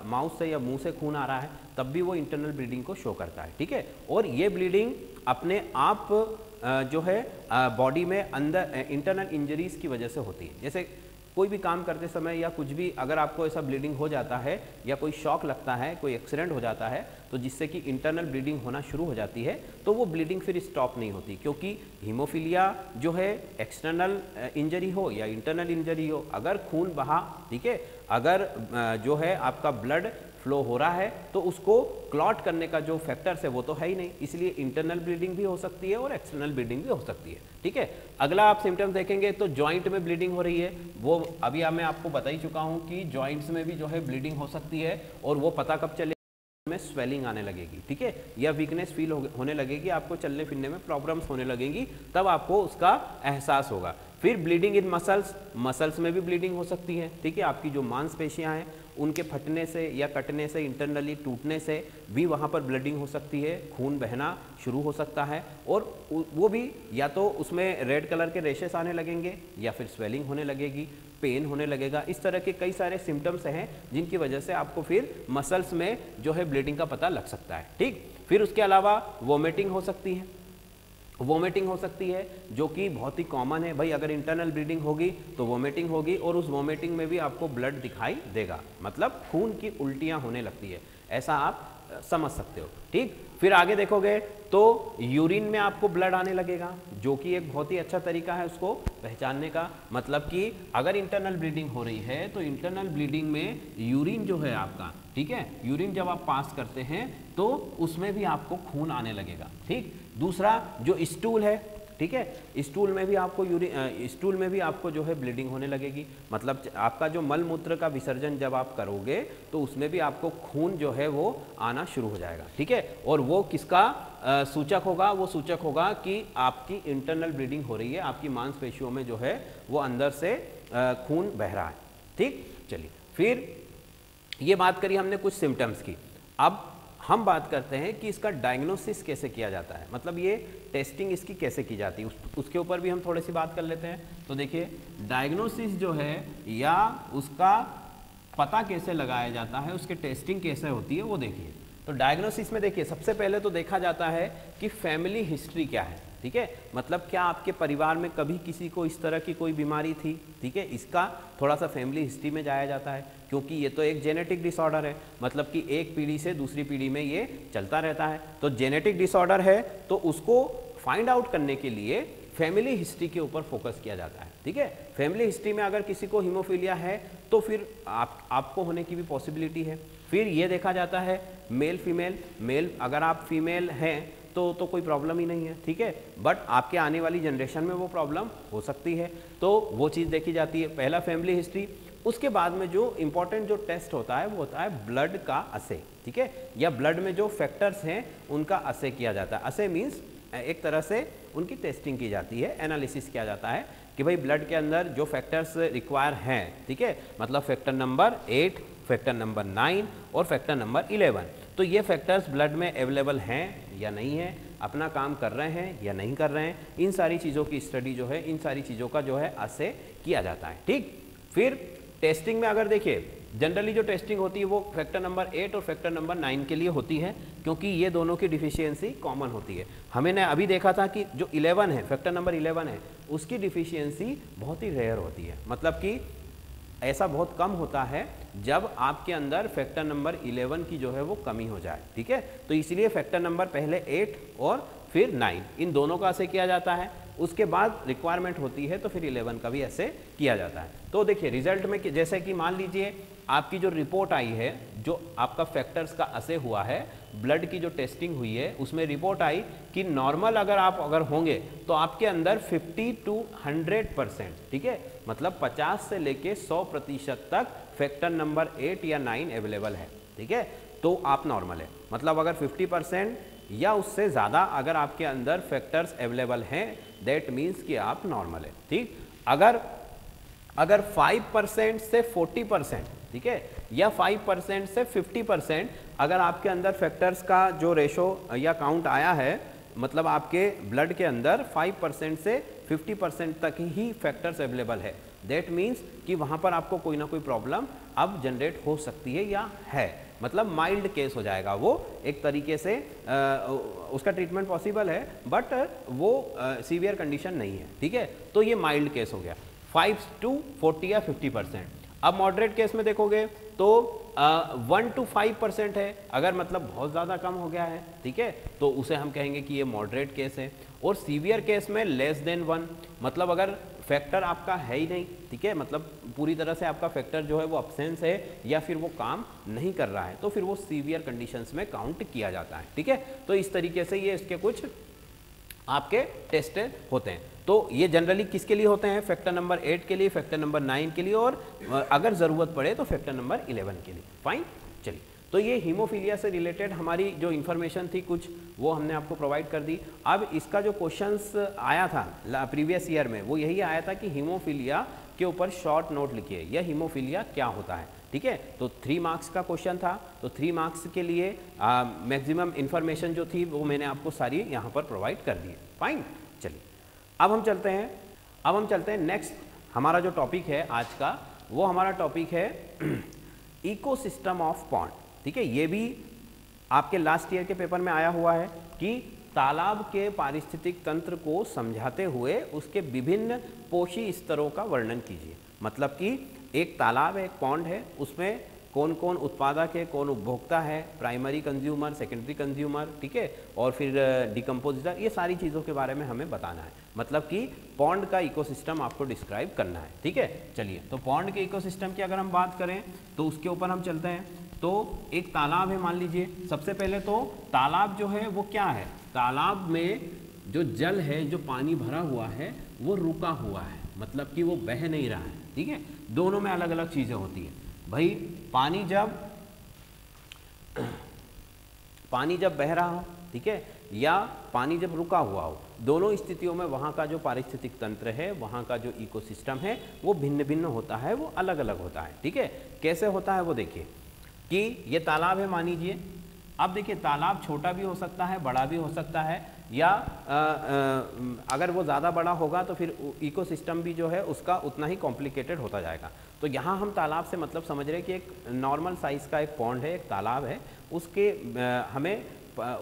माउथ से या मुंह से खून आ रहा है, तब भी वो इंटरनल ब्लीडिंग को शो करता है, ठीक है। और ये ब्लीडिंग अपने आप जो है बॉडी में अंदर इंटरनल इंजरीज की वजह से होती है। जैसे कोई भी काम करते समय या कुछ भी अगर आपको ऐसा ब्लीडिंग हो जाता है या कोई शॉक लगता है, कोई एक्सीडेंट हो जाता है, तो जिससे कि इंटरनल ब्लीडिंग होना शुरू हो जाती है, तो वो ब्लीडिंग फिर स्टॉप नहीं होती, क्योंकि हीमोफीलिया जो है एक्सटर्नल इंजरी हो या इंटरनल इंजरी हो, अगर खून बहा, ठीक है, अगर जो है आपका ब्लड फ्लो हो रहा है तो उसको क्लॉट करने का जो फैक्टर्स है वो तो है ही नहीं, इसलिए इंटरनल ब्लीडिंग भी हो सकती है और एक्सटर्नल ब्लीडिंग भी हो सकती है। ठीक है, अगला आप सिम्टम्स देखेंगे तो जॉइंट में ब्लीडिंग हो रही है, वो अभी मैं आपको बता ही चुका हूं कि जॉइंट्स में भी जो है ब्लीडिंग हो सकती है, और वो पता कब चले में स्वेलिंग आने लगेगी, ठीक है, या वीकनेस फील होने लगेगी, आपको चलने फिरने में प्रॉब्लम्स होने लगेंगी, तब आपको उसका एहसास होगा। फिर ब्लीडिंग इन मसल्स, मसल्स में भी ब्लीडिंग हो सकती है, ठीक है, आपकी जो मांसपेशियां हैं उनके फटने से या कटने से, इंटरनली टूटने से भी वहाँ पर ब्लीडिंग हो सकती है, खून बहना शुरू हो सकता है, और वो भी या तो उसमें रेड कलर के रेशेस आने लगेंगे या फिर स्वेलिंग होने लगेगी, पेन होने लगेगा। इस तरह के कई सारे सिम्टम्स हैं जिनकी वजह से आपको फिर मसल्स में जो है ब्लीडिंग का पता लग सकता है। ठीक, फिर उसके अलावा वोमिटिंग हो सकती है, वोमिटिंग हो सकती है जो कि बहुत ही कॉमन है भाई, अगर इंटरनल ब्लीडिंग होगी तो वोमिटिंग होगी, और उस वोमिटिंग में भी आपको ब्लड दिखाई देगा, मतलब खून की उल्टियां होने लगती है, ऐसा आप समझ सकते हो। ठीक, फिर आगे देखोगे तो यूरिन में आपको ब्लड आने लगेगा, जो कि एक बहुत ही अच्छा तरीका है उसको पहचानने का, मतलब कि अगर इंटरनल ब्लीडिंग हो रही है तो इंटरनल ब्लीडिंग में यूरिन जो है आपका, ठीक है, यूरिन जब आप पास करते हैं तो उसमें भी आपको खून आने लगेगा। ठीक, दूसरा जो स्टूल है, ठीक है, स्टूल में भी आपको स्टूल में भी आपको जो है ब्लीडिंग होने लगेगी, मतलब आपका जो मल मूत्र का विसर्जन जब आप करोगे तो उसमें भी आपको खून जो है वो आना शुरू हो जाएगा। ठीक है, और वो किसका सूचक होगा? वो सूचक होगा कि आपकी इंटरनल ब्लीडिंग हो रही है, आपकी मांसपेशियों में जो है वो अंदर से खून बह रहा है। ठीक, चलिए फिर ये बात करी हमने कुछ सिम्टम्स की, अब हम बात करते हैं कि इसका डायग्नोसिस कैसे किया जाता है, मतलब ये टेस्टिंग इसकी कैसे की जाती है, उसके ऊपर भी हम थोड़ी सी बात कर लेते हैं। तो देखिए डायग्नोसिस जो है या उसका पता कैसे लगाया जाता है, उसकी टेस्टिंग कैसे होती है वो देखिए। तो डायग्नोसिस में देखिए सबसे पहले तो देखा जाता है कि फैमिली हिस्ट्री क्या है, ठीक है, मतलब क्या आपके परिवार में कभी किसी को इस तरह की कोई बीमारी थी, ठीक है, इसका थोड़ा सा फैमिली हिस्ट्री में जाया जाता है, क्योंकि ये तो एक जेनेटिक डिसऑर्डर है, मतलब कि एक पीढ़ी से दूसरी पीढ़ी में ये चलता रहता है। तो जेनेटिक डिसऑर्डर है तो उसको फाइंड आउट करने के लिए फैमिली हिस्ट्री के ऊपर फोकस किया जाता है। ठीक है, फैमिली हिस्ट्री में अगर किसी को हीमोफीलिया है तो फिर आपको होने की भी पॉसिबिलिटी है। फिर ये देखा जाता है मेल फीमेल, मेल अगर आप फीमेल हैं तो कोई प्रॉब्लम ही नहीं है, ठीक है, बट आपके आने वाली जनरेशन में वो प्रॉब्लम हो सकती है, तो वो चीज़ देखी जाती है। पहला फैमिली हिस्ट्री, उसके बाद में जो इम्पोर्टेंट जो टेस्ट होता है वो होता है ब्लड का असे, ठीक है, या ब्लड में जो फैक्टर्स हैं उनका असे किया जाता है। असे मीन्स एक तरह से उनकी टेस्टिंग की जाती है, एनालिसिस किया जाता है कि भाई ब्लड के अंदर जो फैक्टर्स रिक्वायर हैं, ठीक है, मतलब फैक्टर नंबर 8, फैक्टर नंबर 9 और फैक्टर नंबर 11, तो ये फैक्टर्स ब्लड में अवेलेबल हैं या नहीं है, अपना काम कर रहे हैं या नहीं कर रहे हैं, इन सारी चीज़ों की स्टडी जो है, इन सारी चीज़ों का जो है असे किया जाता है। ठीक, फिर टेस्टिंग में अगर देखिए जनरली जो टेस्टिंग होती है वो फैक्टर नंबर 8 और फैक्टर नंबर 9 के लिए होती है, क्योंकि ये दोनों की डिफिशियंसी कॉमन होती है। हमें ने अभी देखा था कि जो 11 है, फैक्टर नंबर 11 है, उसकी डिफिशियंसी बहुत ही रेयर होती है, मतलब कि ऐसा बहुत कम होता है जब आपके अंदर फैक्टर नंबर 11 की जो है वो कमी हो जाए। ठीक है, तो इसलिए फैक्टर नंबर पहले 8 और फिर 9 इन दोनों का ऐसे किया जाता है, उसके बाद रिक्वायरमेंट होती है तो फिर 11 का भी ऐसे किया जाता है। तो देखिए रिजल्ट में जैसे कि मान लीजिए आपकी जो रिपोर्ट आई है, जो आपका फैक्टर्स का असे हुआ है, ब्लड की जो टेस्टिंग हुई है उसमें रिपोर्ट आई कि नॉर्मल अगर होंगे तो आपके अंदर 50 to 100%, ठीक है, मतलब 50 से लेके 100% तक फैक्टर नंबर 8 या 9 अवेलेबल है। ठीक है, तो आप नॉर्मल है, मतलब अगर 50% या उससे ज़्यादा अगर आपके अंदर फैक्टर्स अवेलेबल हैं दैट मीन्स कि आप नॉर्मल है। ठीक, अगर 5% से 40%, ठीक है, या 5% से 50% अगर आपके अंदर फैक्टर्स का जो रेशो या काउंट आया है, मतलब आपके ब्लड के अंदर 5% से 50% तक ही फैक्टर्स अवेलेबल है, दैट मीन्स कि वहाँ पर आपको कोई ना कोई प्रॉब्लम अब जनरेट हो सकती है या है, मतलब माइल्ड केस हो जाएगा वो एक तरीके से, उसका ट्रीटमेंट पॉसिबल है बट वो सीवियर कंडीशन नहीं है। ठीक है, तो ये माइल्ड केस हो गया। 5 to 40 या 50%। अब मॉडरेट केस में देखोगे तो 1 to 5% है, अगर मतलब बहुत ज़्यादा कम हो गया है, ठीक है, तो उसे हम कहेंगे कि ये मॉडरेट केस है। और सीवियर केस में लेस देन 1, मतलब अगर फैक्टर आपका है ही नहीं, ठीक है, मतलब पूरी तरह से आपका फैक्टर जो है वो अब्सेंस है या फिर वो काम नहीं कर रहा है, तो फिर वो सीवियर कंडीशंस में काउंट किया जाता है, ठीक है। तो इस तरीके से ये इसके कुछ आपके टेस्ट होते हैं। तो ये जनरली किसके लिए होते हैं? फैक्टर नंबर 8 के लिए, फैक्टर नंबर 9 के लिए, और अगर ज़रूरत पड़े तो फैक्टर नंबर 11 के लिए। फाइन, चलिए, तो ये हीमोफीलिया से रिलेटेड हमारी जो इन्फॉर्मेशन थी कुछ वो हमने आपको प्रोवाइड कर दी। अब इसका जो क्वेश्चंस आया था प्रीवियस ईयर में वो यही आया था कि हीमोफीलिया के ऊपर शॉर्ट नोट लिखिए, यह हीमोफीलिया क्या होता है, ठीक है। तो 3 मार्क्स का क्वेश्चन था, तो 3 मार्क्स के लिए मैक्सिमम इन्फॉर्मेशन जो थी वो मैंने आपको सारी यहाँ पर प्रोवाइड कर दी है। फाइन, चलिए, अब हम चलते हैं नेक्स्ट। हमारा जो टॉपिक है आज का वो हमारा टॉपिक है इकोसिस्टम ऑफ पॉन्ड, ठीक है। ये भी आपके लास्ट ईयर के पेपर में आया हुआ है कि तालाब के पारिस्थितिक तंत्र को समझाते हुए उसके विभिन्न पोषी स्तरों का वर्णन कीजिए। मतलब कि एक तालाब है, एक पॉन्ड है, उसमें कौन कौन उत्पादक है, कौन उपभोक्ता है, प्राइमरी कंज्यूमर, सेकेंडरी कंज्यूमर, ठीक है, और फिर डिकम्पोजिटर, ये सारी चीज़ों के बारे में हमें बताना है। मतलब कि पॉन्ड का इकोसिस्टम आपको डिस्क्राइब करना है, ठीक है। चलिए, तो पॉन्ड के इकोसिस्टम की अगर हम बात करें तो उसके ऊपर हम चलते हैं। तो एक तालाब है, मान लीजिए, सबसे पहले तो तालाब जो है वो क्या है? तालाब में जो जल है, जो पानी भरा हुआ है वो रुका हुआ है, मतलब कि वो बह नहीं रहा है, ठीक है। दोनों में अलग अलग चीज़ें होती है भाई। पानी जब बह रहा हो, ठीक है, या पानी जब रुका हुआ हो, दोनों स्थितियों में वहाँ का जो पारिस्थितिक तंत्र है, वहाँ का जो इकोसिस्टम है वो भिन्न भिन्न होता है, वो अलग अलग होता है, ठीक है। कैसे होता है वो देखिए कि ये तालाब है, मान लीजिए। अब देखिए, तालाब छोटा भी हो सकता है, बड़ा भी हो सकता है, या अगर वो ज़्यादा बड़ा होगा तो फिर इकोसिस्टम भी जो है उसका उतना ही कॉम्प्लिकेटेड होता जाएगा। तो यहाँ हम तालाब से मतलब समझ रहे हैं कि एक नॉर्मल साइज़ का एक पॉन्ड है, एक तालाब है, उसके हमें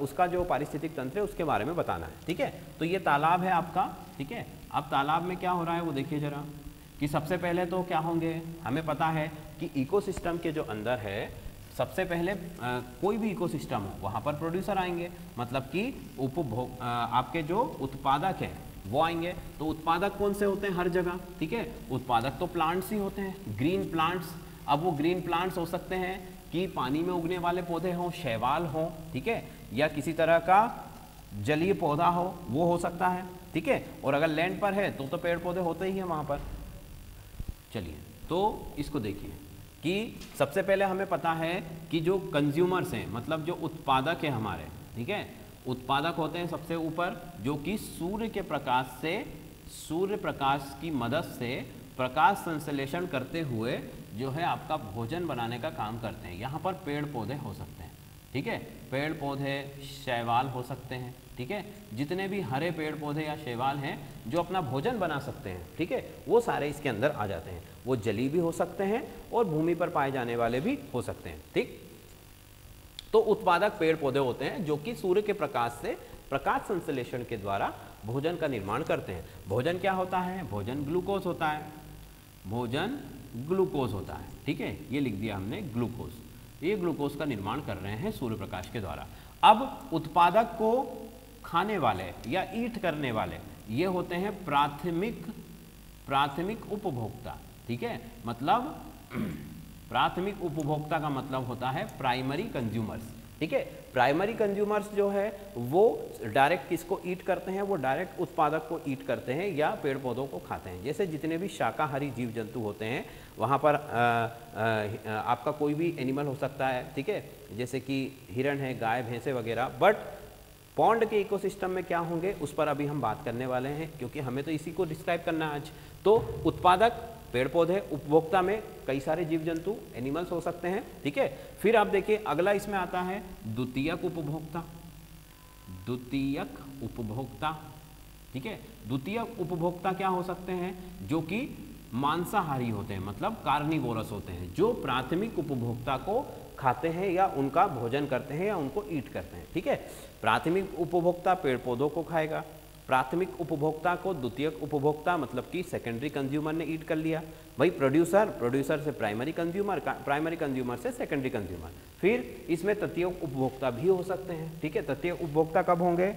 उसका जो पारिस्थितिक तंत्र है उसके बारे में बताना है, ठीक है। तो ये तालाब है आपका, ठीक है। अब तालाब में क्या हो रहा है वो देखिए जरा, कि सबसे पहले तो क्या होंगे, हमें पता है कि इकोसिस्टम के जो अंदर है सबसे पहले कोई भी इकोसिस्टम हो वहाँ पर प्रोड्यूसर आएंगे, मतलब कि आपके जो उत्पादक हैं वो आएंगे। तो उत्पादक कौन से होते हैं हर जगह, ठीक है। उत्पादक तो प्लांट्स ही होते हैं, ग्रीन प्लांट्स। अब वो ग्रीन प्लांट्स हो सकते हैं कि पानी में उगने वाले पौधे हों, शैवाल हों, ठीक है, या किसी तरह का जलीय पौधा हो, वो हो सकता है, ठीक है। और अगर लैंड पर है तो पेड़ पौधे होते ही हैं वहाँ पर। चलिए, तो इसको देखिए कि सबसे पहले हमें पता है कि जो कंज्यूमर्स हैं, मतलब जो उत्पादक है हमारे, ठीक है, उत्पादक होते हैं सबसे ऊपर, जो कि सूर्य के प्रकाश से, सूर्य प्रकाश की मदद से प्रकाश संश्लेषण करते हुए जो है आपका भोजन बनाने का काम करते हैं। यहाँ पर पेड़ पौधे हो सकते हैं, ठीक है, पेड़ पौधे, शैवाल हो सकते हैं, ठीक है, जितने भी हरे पेड़ पौधे या शैवाल हैं जो अपना भोजन बना सकते हैं, ठीक है, वो सारे इसके अंदर आ जाते हैं। वो जली भी हो सकते हैं और भूमि पर पाए जाने वाले भी हो सकते हैं, ठीक। तो उत्पादक पेड़ पौधे होते हैं जो कि सूर्य के प्रकाश से, प्रकाश संश्लेषण के द्वारा भोजन का निर्माण करते हैं। भोजन क्या होता है? भोजन ग्लूकोज होता है, भोजन ग्लूकोज होता है, ठीक है, ये लिख दिया हमने ग्लूकोज। ये ग्लूकोज का निर्माण कर रहे हैं सूर्य प्रकाश के द्वारा। अब उत्पादक को खाने वाले या ईट करने वाले ये होते हैं प्राथमिक उपभोक्ता, ठीक है। मतलब प्राथमिक उपभोक्ता का मतलब होता है प्राइमरी कंज्यूमर्स, ठीक है। प्राइमरी कंज्यूमर्स जो है वो डायरेक्ट किसको ईट करते हैं? वो डायरेक्ट उत्पादक को ईट करते हैं या पेड़ पौधों को खाते हैं। जैसे जितने भी शाकाहारी जीव जंतु होते हैं वहाँ पर आपका कोई भी एनिमल हो सकता है, ठीक है, जैसे कि हिरण है, गाय, भैंसे वगैरह। बट पॉन्ड के इकोसिस्टम में क्या होंगे उस पर अभी हम बात करने वाले हैं, क्योंकि हमें तो इसी को डिस्क्राइब करना है आज। तो उत्पादक पेड़ पौधे, उपभोक्ता में कई सारे जीव जंतु, एनिमल्स हो सकते हैं, ठीक है। फिर आप देखिए अगला इसमें आता है द्वितीयक उपभोक्ता। द्वितीयक उपभोक्ता, ठीक है। द्वितीयक उपभोक्ता क्या हो सकते हैं? जो कि मांसाहारी होते हैं, मतलब कार्निवोरस होते हैं, जो प्राथमिक उपभोक्ता को खाते हैं या उनका भोजन करते हैं या उनको ईट करते हैं, ठीक है। प्राथमिक उपभोक्ता पेड़ पौधों को खाएगा, प्राथमिक उपभोक्ता को द्वितीयक उपभोक्ता मतलब कि सेकेंडरी कंज्यूमर ने ईट कर लिया। भाई प्रोड्यूसर से प्राइमरी कंज्यूमर से सेकेंडरी कंज्यूमर। फिर इसमें तृतीयक उपभोक्ता भी हो सकते हैं, ठीक है। तृतीयक उपभोक्ता कब होंगे?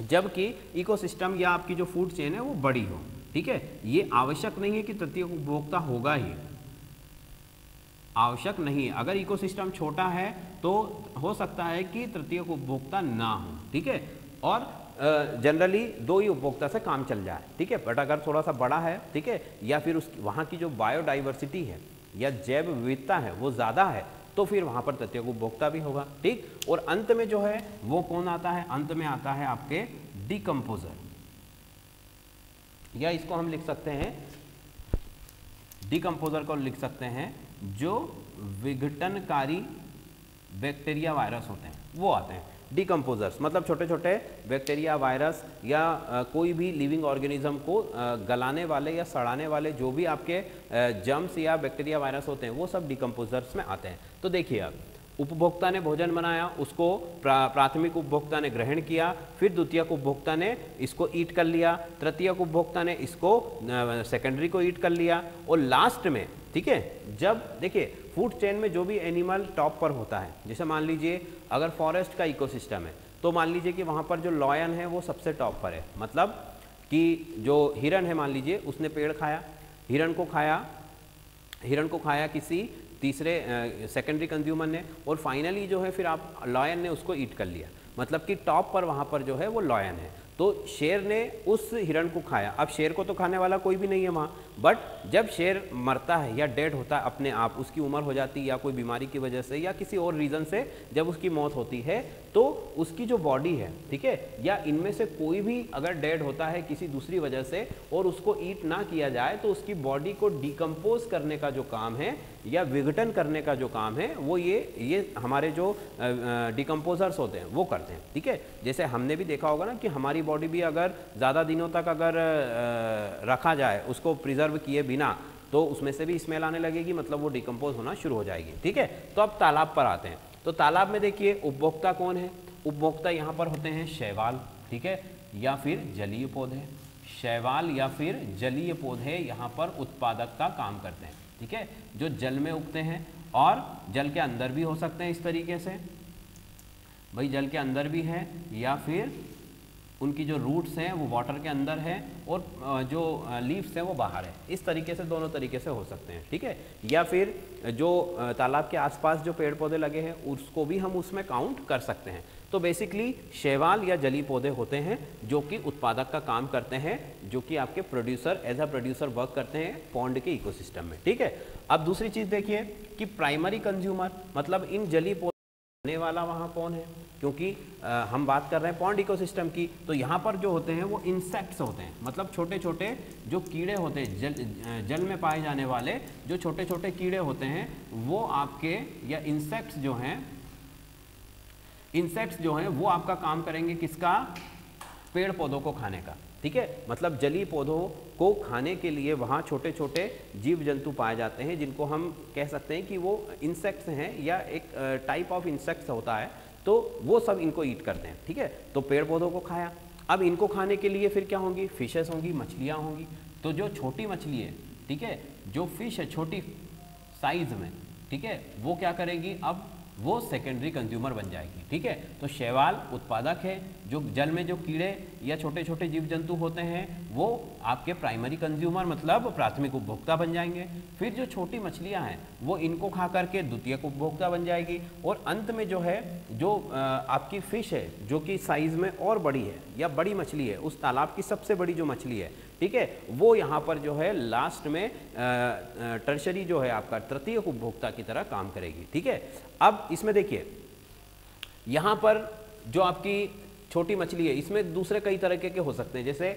जबकि इकोसिस्टम या आपकी जो फूड चेन है वो बड़ी हो, ठीक है। ये आवश्यक नहीं है कि तृतीयक उपभोक्ता होगा ही, आवश्यक नहीं है। अगर इकोसिस्टम छोटा है तो हो सकता है कि तृतीयक उपभोक्ता ना हो, ठीक है। और जनरली दो ही उपभोक्ता से काम चल जाए, ठीक है। बट अगर थोड़ा सा बड़ा है, ठीक है, या फिर उस वहाँ की जो बायोडाइवर्सिटी है या जैव विविधता है वो ज़्यादा है, तो फिर वहाँ पर तृतीयक उपभोक्ता भी होगा, ठीक। और अंत में जो है वो कौन आता है? अंत में आता है आपके डिकम्पोजर, या इसको हम लिख सकते हैं, डिकम्पोजर को लिख सकते हैं जो विघटनकारी बैक्टीरिया वायरस होते हैं वो आते हैं। डिकम्पोजर्स मतलब छोटे छोटे बैक्टीरिया वायरस या कोई भी लिविंग ऑर्गेनिज्म को गलाने वाले या सड़ाने वाले जो भी आपके जर्म्स या बैक्टीरिया वायरस होते हैं वो सब डिकम्पोजर्स में आते हैं। तो देखिए आप, उपभोक्ता ने भोजन बनाया, उसको प्राथमिक उपभोक्ता ने ग्रहण किया, फिर द्वितीयक उपभोक्ता ने इसको ईट कर लिया, तृतीयक उपभोक्ता ने इसको सेकेंडरी को ईट कर लिया, और लास्ट में, ठीक है, जब देखिए फूड चेन में जो भी एनिमल टॉप पर होता है, जैसे मान लीजिए अगर फॉरेस्ट का इकोसिस्टम है तो मान लीजिए कि वहाँ पर जो लॉयन है वो सबसे टॉप पर है, मतलब कि जो हिरन है मान लीजिए उसने पेड़ खाया, हिरन को खाया किसी तीसरे सेकेंडरी कंज्यूमर ने, और फाइनली जो है फिर आप लॉयन ने उसको ईट कर लिया, मतलब कि टॉप पर वहाँ पर जो है वो लॉयन है। तो शेर ने उस हिरण को खाया। अब शेर को तो खाने वाला कोई भी नहीं है वहाँ, बट जब शेर मरता है या डेड होता है अपने आप, उसकी उम्र हो जाती है या कोई बीमारी की वजह से या किसी और रीज़न से जब उसकी मौत होती है, तो उसकी जो बॉडी है, ठीक है, या इनमें से कोई भी अगर डेड होता है किसी दूसरी वजह से और उसको ईट ना किया जाए, तो उसकी बॉडी को डिकम्पोज करने का जो काम है या विघटन करने का जो काम है वो ये हमारे जो डिकम्पोजर्स होते हैं वो करते हैं, ठीक है। जैसे हमने भी देखा होगा ना कि हमारी बॉडी भी अगर ज़्यादा दिनों तक अगर रखा जाए उसको प्रिजर्व किए बिना, तो उसमें से भी स्मेल आने लगेगी, मतलब वो डिकम्पोज होना शुरू हो जाएगी, ठीक है। तो अब तालाब पर आते हैं। तो तालाब में देखिए उपभोक्ता कौन है? उपभोक्ता यहाँ पर होते हैं शैवाल, ठीक है, या फिर जलीय पौधे। शैवाल या फिर जलीय पौधे यहाँ पर उत्पादक का काम करते हैं, ठीक है, जो जल में उगते हैं और जल के अंदर भी हो सकते हैं। इस तरीके से भाई जल के अंदर भी है, या फिर उनकी जो रूट्स हैं वो वाटर के अंदर है और जो लीव्स हैं वो बाहर है। इस तरीके से दोनों तरीके से हो सकते हैं, ठीक है। या फिर जो तालाब के आसपास जो पेड़ पौधे लगे हैं उसको भी हम उसमें काउंट कर सकते हैं। तो बेसिकली शैवाल या जलीय पौधे होते हैं जो कि उत्पादक का काम करते हैं, जो कि आपके producer as a producer work करते हैं पॉन्ड के इकोसिस्टम में, ठीक है। अब दूसरी चीज़ देखिए कि प्राइमरी कंज्यूमर मतलब इन जलीय पौधे वाला वहाँ कौन है, क्योंकि हम बात कर रहे हैं पॉन्ड इकोसिस्टम की। तो यहाँ पर जो होते हैं वो इंसेक्ट्स होते हैं, मतलब छोटे छोटे जो कीड़े होते हैं जल में पाए जाने वाले जो छोटे छोटे कीड़े होते हैं वो आपके, या इंसेक्ट्स जो हैं वो आपका काम करेंगे किसका? पेड़ पौधों को खाने का, ठीक है। मतलब जलीय पौधों को खाने के लिए वहाँ छोटे छोटे जीव जंतु पाए जाते हैं जिनको हम कह सकते हैं कि वो इंसेक्ट्स हैं या एक टाइप ऑफ इंसेक्ट्स होता है, तो वो सब इनको ईट करते हैं, ठीक है। तो पेड़ पौधों को खाया। अब इनको खाने के लिए फिर क्या होंगी? फिशेस होंगी, मछलियाँ होंगी। तो जो छोटी मछली है, ठीक है, जो फिश है छोटी साइज में, ठीक है, वो क्या करेगी? अब वो सेकेंडरी कंज्यूमर बन जाएगी, ठीक है। तो शैवाल उत्पादक है, जो जल में जो कीड़े या छोटे छोटे जीव जंतु होते हैं वो आपके प्राइमरी कंज्यूमर मतलब प्राथमिक उपभोक्ता बन जाएंगे। फिर जो छोटी मछलियां हैं वो इनको खा करके द्वितीयक उपभोक्ता बन जाएगी। और अंत में जो है जो आपकी फिश है जो कि साइज में और बड़ी है या बड़ी मछली है, उस तालाब की सबसे बड़ी जो मछली है, ठीक है, वो यहाँ पर जो है लास्ट में टर्शरी जो है आपका तृतीयक उपभोक्ता की तरह काम करेगी, ठीक है। अब इसमें देखिए यहाँ पर जो आपकी छोटी मछली है इसमें दूसरे कई तरह के हो सकते हैं, जैसे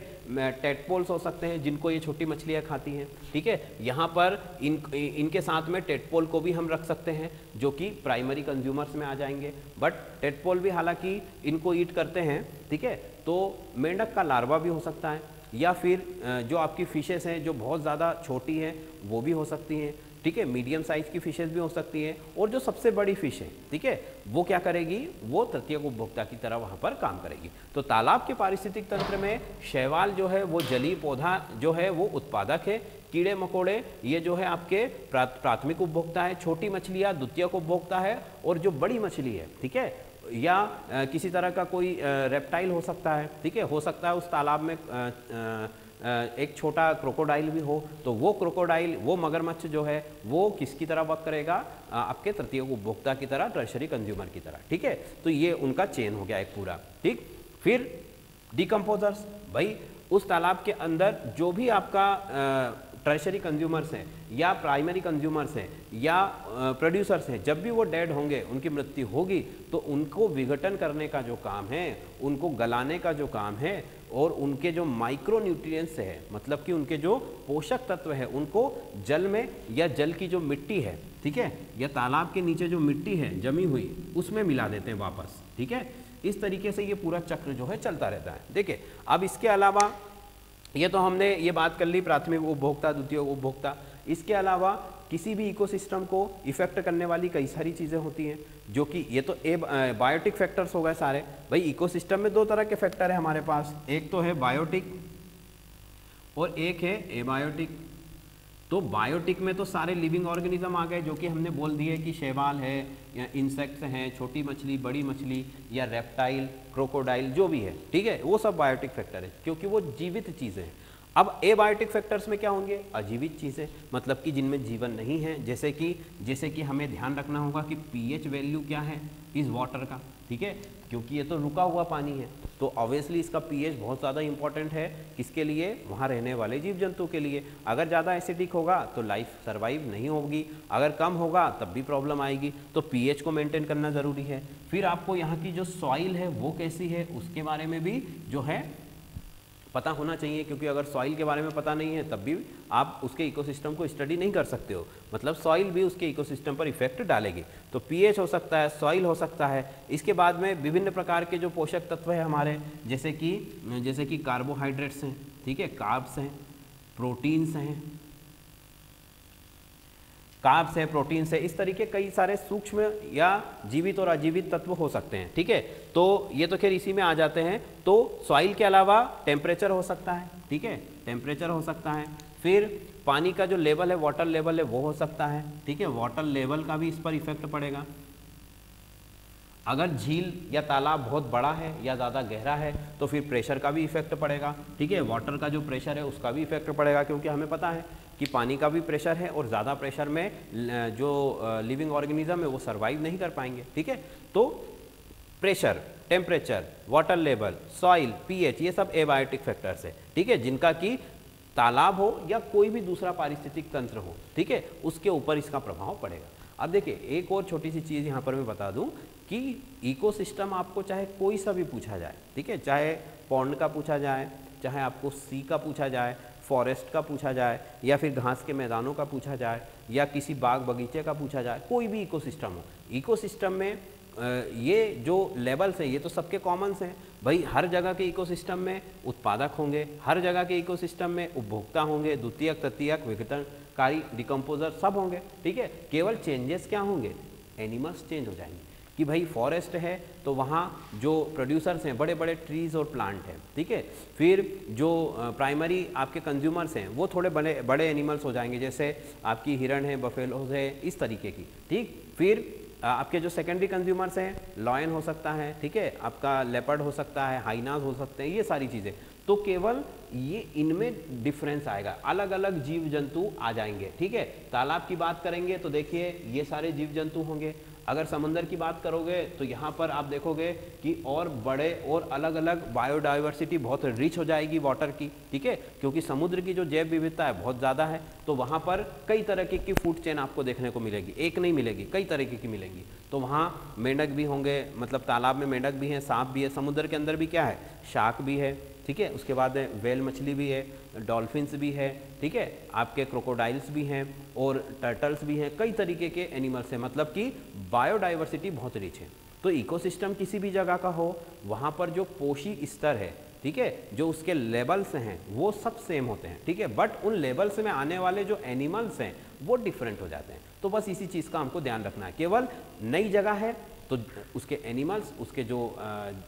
टेडपोल्स हो सकते हैं जिनको ये छोटी मछलियाँ खाती हैं, ठीक है। यहाँ पर इनके साथ में टेडपोल को भी हम रख सकते हैं जो कि प्राइमरी कंज्यूमर्स में आ जाएंगे, बट टेडपोल भी हालांकि इनको ईट करते हैं, ठीक है। तो मेंढक का लार्वा भी हो सकता है, या फिर जो आपकी फिशेस हैं जो बहुत ज़्यादा छोटी हैं वो भी हो सकती हैं, ठीक है, मीडियम साइज की फिशेज भी हो सकती हैं, और जो सबसे बड़ी फिश है, ठीक है, वो क्या करेगी, वो तृतीयक उपभोक्ता की तरह वहाँ पर काम करेगी। तो तालाब के पारिस्थितिक तंत्र में शैवाल जो है वो जलीय पौधा जो है वो उत्पादक है, कीड़े मकोड़े ये जो है आपके प्राथमिक उपभोक्ता है, छोटी मछलियाँ द्वितीयक उपभोक्ता है, और जो बड़ी मछली है, ठीक है, या किसी तरह का कोई रेप्टाइल हो सकता है, ठीक है, हो सकता है उस तालाब में एक छोटा क्रोकोडाइल भी हो, तो वो क्रोकोडाइल, वो मगरमच्छ जो है वो किसकी तरह वर्क करेगा, आपके तृतीय उपभोक्ता की तरह, टर्शरी कंज्यूमर की तरह, ठीक है। तो ये उनका चेन हो गया एक पूरा, ठीक। फिर डिकम्पोजर्स, भाई उस तालाब के अंदर जो भी आपका टर्शरी कंज्यूमर्स हैं या प्राइमरी कंज्यूमर्स हैं या प्रोड्यूसर्स हैं, जब भी वो डेड होंगे, उनकी मृत्यु होगी, तो उनको विघटन करने का जो काम है, उनको गलाने का जो काम है, और उनके जो माइक्रो न्यूट्रिएंट्स है, मतलब कि उनके जो पोषक तत्व है, उनको जल में या जल की जो मिट्टी है, ठीक है, या तालाब के नीचे जो मिट्टी है जमी हुई, उसमें मिला देते हैं वापस, ठीक है। इस तरीके से ये पूरा चक्र जो है चलता रहता है। देखिए, अब इसके अलावा ये तो हमने ये बात कर ली प्राथमिक उपभोक्ता द्वितीय उपभोक्ता, इसके अलावा किसी भी इकोसिस्टम को इफेक्ट करने वाली कई सारी चीज़ें होती हैं, जो कि ये तो बायोटिक फैक्टर्स हो गए सारे। भाई इकोसिस्टम में दो तरह के फैक्टर है हमारे पास, एक तो है बायोटिक और एक है एबायोटिक। तो बायोटिक में तो सारे लिविंग ऑर्गेनिज्म आ गए, जो कि हमने बोल दिए कि शैवाल है या इंसेक्ट्स हैं, छोटी मछली, बड़ी मछली या रेप्टाइल, क्रोकोडाइल, जो भी है, ठीक है, वो सब बायोटिक फैक्टर है, क्योंकि वो जीवित चीज़ें हैं। अब एबायोटिक फैक्टर्स में क्या होंगे, अजीवित चीज़ें, मतलब कि जिनमें जीवन नहीं है, जैसे कि हमें ध्यान रखना होगा कि पीएच वैल्यू क्या है इस वाटर का, ठीक है, क्योंकि ये तो रुका हुआ पानी है, तो ऑब्वियसली इसका पीएच बहुत ज़्यादा इंपॉर्टेंट है, किसके लिए, वहाँ रहने वाले जीव जंतु के लिए। अगर ज़्यादा एसिडिक होगा तो लाइफ सर्वाइव नहीं होगी, अगर कम होगा तब भी प्रॉब्लम आएगी, तो पीएच को मेंटेन करना ज़रूरी है। फिर आपको यहाँ की जो सॉइल है वो कैसी है, उसके बारे में भी जो है पता होना चाहिए, क्योंकि अगर सॉइल के बारे में पता नहीं है तब भी आप उसके इकोसिस्टम को स्टडी नहीं कर सकते हो, मतलब सॉइल भी उसके इकोसिस्टम पर इफेक्ट डालेगी। तो पीएच हो सकता है, सॉइल हो सकता है, इसके बाद में विभिन्न प्रकार के जो पोषक तत्व है हमारे, जैसे कि कार्बोहाइड्रेट्स हैं, ठीक है, कार्ब्स हैं, प्रोटीन्स हैं, कार्ब्स है, प्रोटीन्स है, इस तरीके कई सारे सूक्ष्म या जीवित और अजीवित तत्व हो सकते हैं, ठीक है। तो ये तो खैर इसी में आ जाते हैं। तो सॉइल के अलावा टेम्परेचर हो सकता है, ठीक है, टेम्परेचर हो सकता है। फिर पानी का जो लेवल है, वाटर लेवल है, वो हो सकता है, ठीक है, वाटर लेवल का भी इस पर इफेक्ट पड़ेगा। अगर झील या तालाब बहुत बड़ा है या ज़्यादा गहरा है तो फिर प्रेशर का भी इफेक्ट पड़ेगा, ठीक है, वाटर का जो प्रेशर है उसका भी इफेक्ट पड़ेगा, क्योंकि हमें पता है कि पानी का भी प्रेशर है और ज़्यादा प्रेशर में जो लिविंग ऑर्गेनिज्म है वो सर्वाइव नहीं कर पाएंगे, ठीक है। तो pressure, temperature, water level, soil, pH, ये सब एबायोटिक फैक्टर्स है, ठीक है, जिनका कि तालाब हो या कोई भी दूसरा पारिस्थितिक तंत्र हो, ठीक है, उसके ऊपर इसका प्रभाव पड़ेगा। अब देखिए, एक और छोटी सी चीज़ यहाँ पर मैं बता दूँ कि इकोसिस्टम आपको चाहे कोई सा भी पूछा जाए, ठीक है, चाहे पॉन्ड का पूछा जाए, चाहे आपको सी का पूछा जाए, फॉरेस्ट का पूछा जाए, या फिर घास के मैदानों का पूछा जाए, या किसी बाग बगीचे का पूछा जाए, कोई भी इकोसिस्टम हो, इकोसिस्टम में ये जो लेवल्स हैं ये तो सबके कॉमन्स हैं। भाई हर जगह के इकोसिस्टम में उत्पादक होंगे, हर जगह के इकोसिस्टम में उपभोक्ता होंगे, द्वितीयक, तृतीयक, विघटनकारी, डिकम्पोजर सब होंगे, ठीक है। केवल चेंजेस क्या होंगे, एनिमल्स चेंज हो जाएंगे, कि भाई फॉरेस्ट है तो वहाँ जो प्रोड्यूसर्स हैं, बड़े बड़े ट्रीज और प्लांट हैं, ठीक है। फिर जो प्राइमरी आपके कंज्यूमर्स हैं वो थोड़े बड़े बड़े एनिमल्स हो जाएंगे, जैसे आपकी हिरण है, बफेलोज है, इस तरीके की, ठीक। फिर आपके जो सेकेंडरी कंज्यूमर्स हैं, लॉयन हो सकता है, ठीक है, आपका लेपर्ड हो सकता है, हाइनाज हो सकते हैं, ये सारी चीज़ें। तो केवल ये इनमें डिफरेंस आएगा, अलग अलग जीव जंतु आ जाएंगे, ठीक है। तालाब की बात करेंगे तो देखिए ये सारे जीव जंतु होंगे। अगर समंदर की बात करोगे तो यहाँ पर आप देखोगे कि और बड़े और अलग अलग बायोडाइवर्सिटी बहुत रिच हो जाएगी वाटर की, ठीक है, क्योंकि समुद्र की जो जैव विविधता है बहुत ज़्यादा है, तो वहाँ पर कई तरह की फूड चेन आपको देखने को मिलेगी, एक नहीं मिलेगी, कई तरीके की मिलेंगी। तो वहाँ मेंढक भी होंगे, मतलब तालाब में मेंढक भी हैं, सांप भी है, समुद्र के अंदर भी क्या है, शार्क भी है, ठीक है, उसके बाद वेल मछली भी है, डॉल्फिन्स भी है, ठीक है, आपके क्रोकोडाइल्स भी हैं और टर्टल्स भी हैं, कई तरीके के एनिमल्स हैं, मतलब कि बायोडाइवर्सिटी बहुत रिच है। तो इकोसिस्टम किसी भी जगह का हो, वहाँ पर जो पोषी स्तर है, ठीक है, जो उसके लेवल्स हैं वो सब सेम होते हैं, ठीक है, बट उन लेवल्स में आने वाले जो एनिमल्स हैं वो डिफरेंट हो जाते हैं। तो बस इसी चीज़ का हमको ध्यान रखना है, केवल नई जगह है तो उसके एनिमल्स, उसके जो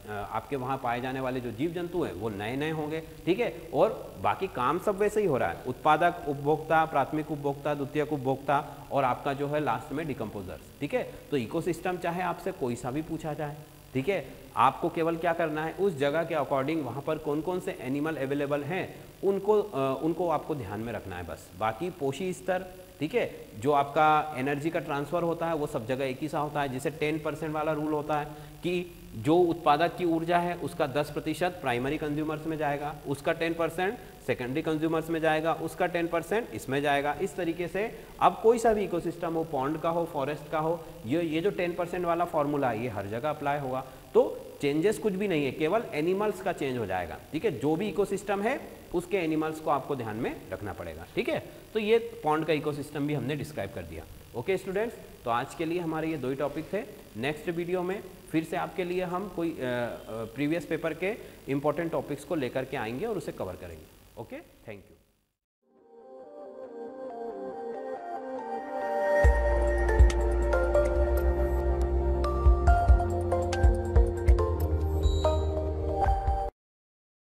आपके वहाँ पाए जाने वाले जो जीव जंतु हैं वो नए नए होंगे, ठीक है, और बाकी काम सब वैसे ही हो रहा है, उत्पादक, उपभोक्ता, प्राथमिक उपभोक्ता, द्वितीयक उपभोक्ता और आपका जो है लास्ट में डिकम्पोजर्स, ठीक है। तो इकोसिस्टम चाहे आपसे कोई सा भी पूछा जाए, ठीक है, आपको केवल क्या करना है, उस जगह के अकॉर्डिंग वहाँ पर कौन कौन से एनिमल अवेलेबल हैं उनको आपको ध्यान में रखना है बस। बाकी पोषी स्तर, ठीक है, जो आपका एनर्जी का ट्रांसफर होता है वो सब जगह एक ही सा होता है, जिसे 10% वाला रूल होता है कि जो उत्पादक की ऊर्जा है उसका 10% प्राइमरी कंज्यूमर्स में जाएगा, उसका 10% सेकेंडरी कंज्यूमर्स में जाएगा, उसका 10% इसमें जाएगा। इस तरीके से अब कोई सा भी इकोसिस्टम हो, पॉन्ड का हो, फॉरेस्ट का हो, ये जो 10% वाला फॉर्मूला है ये हर जगह अप्लाई होगा। तो चेंजेस कुछ भी नहीं है, केवल एनिमल्स का चेंज हो जाएगा, ठीक है, जो भी इकोसिस्टम है उसके एनिमल्स को आपको ध्यान में रखना पड़ेगा, ठीक है। तो ये पॉन्ड का इकोसिस्टम भी हमने डिस्क्राइब कर दिया। ओके स्टूडेंट्स, तो आज के लिए हमारे ये 2 ही टॉपिक थे। नेक्स्ट वीडियो में फिर से आपके लिए हम कोई प्रीवियस पेपर के इंपॉर्टेंट टॉपिक्स को लेकर के आएंगे और उसे कवर करेंगे। Okay, thank you.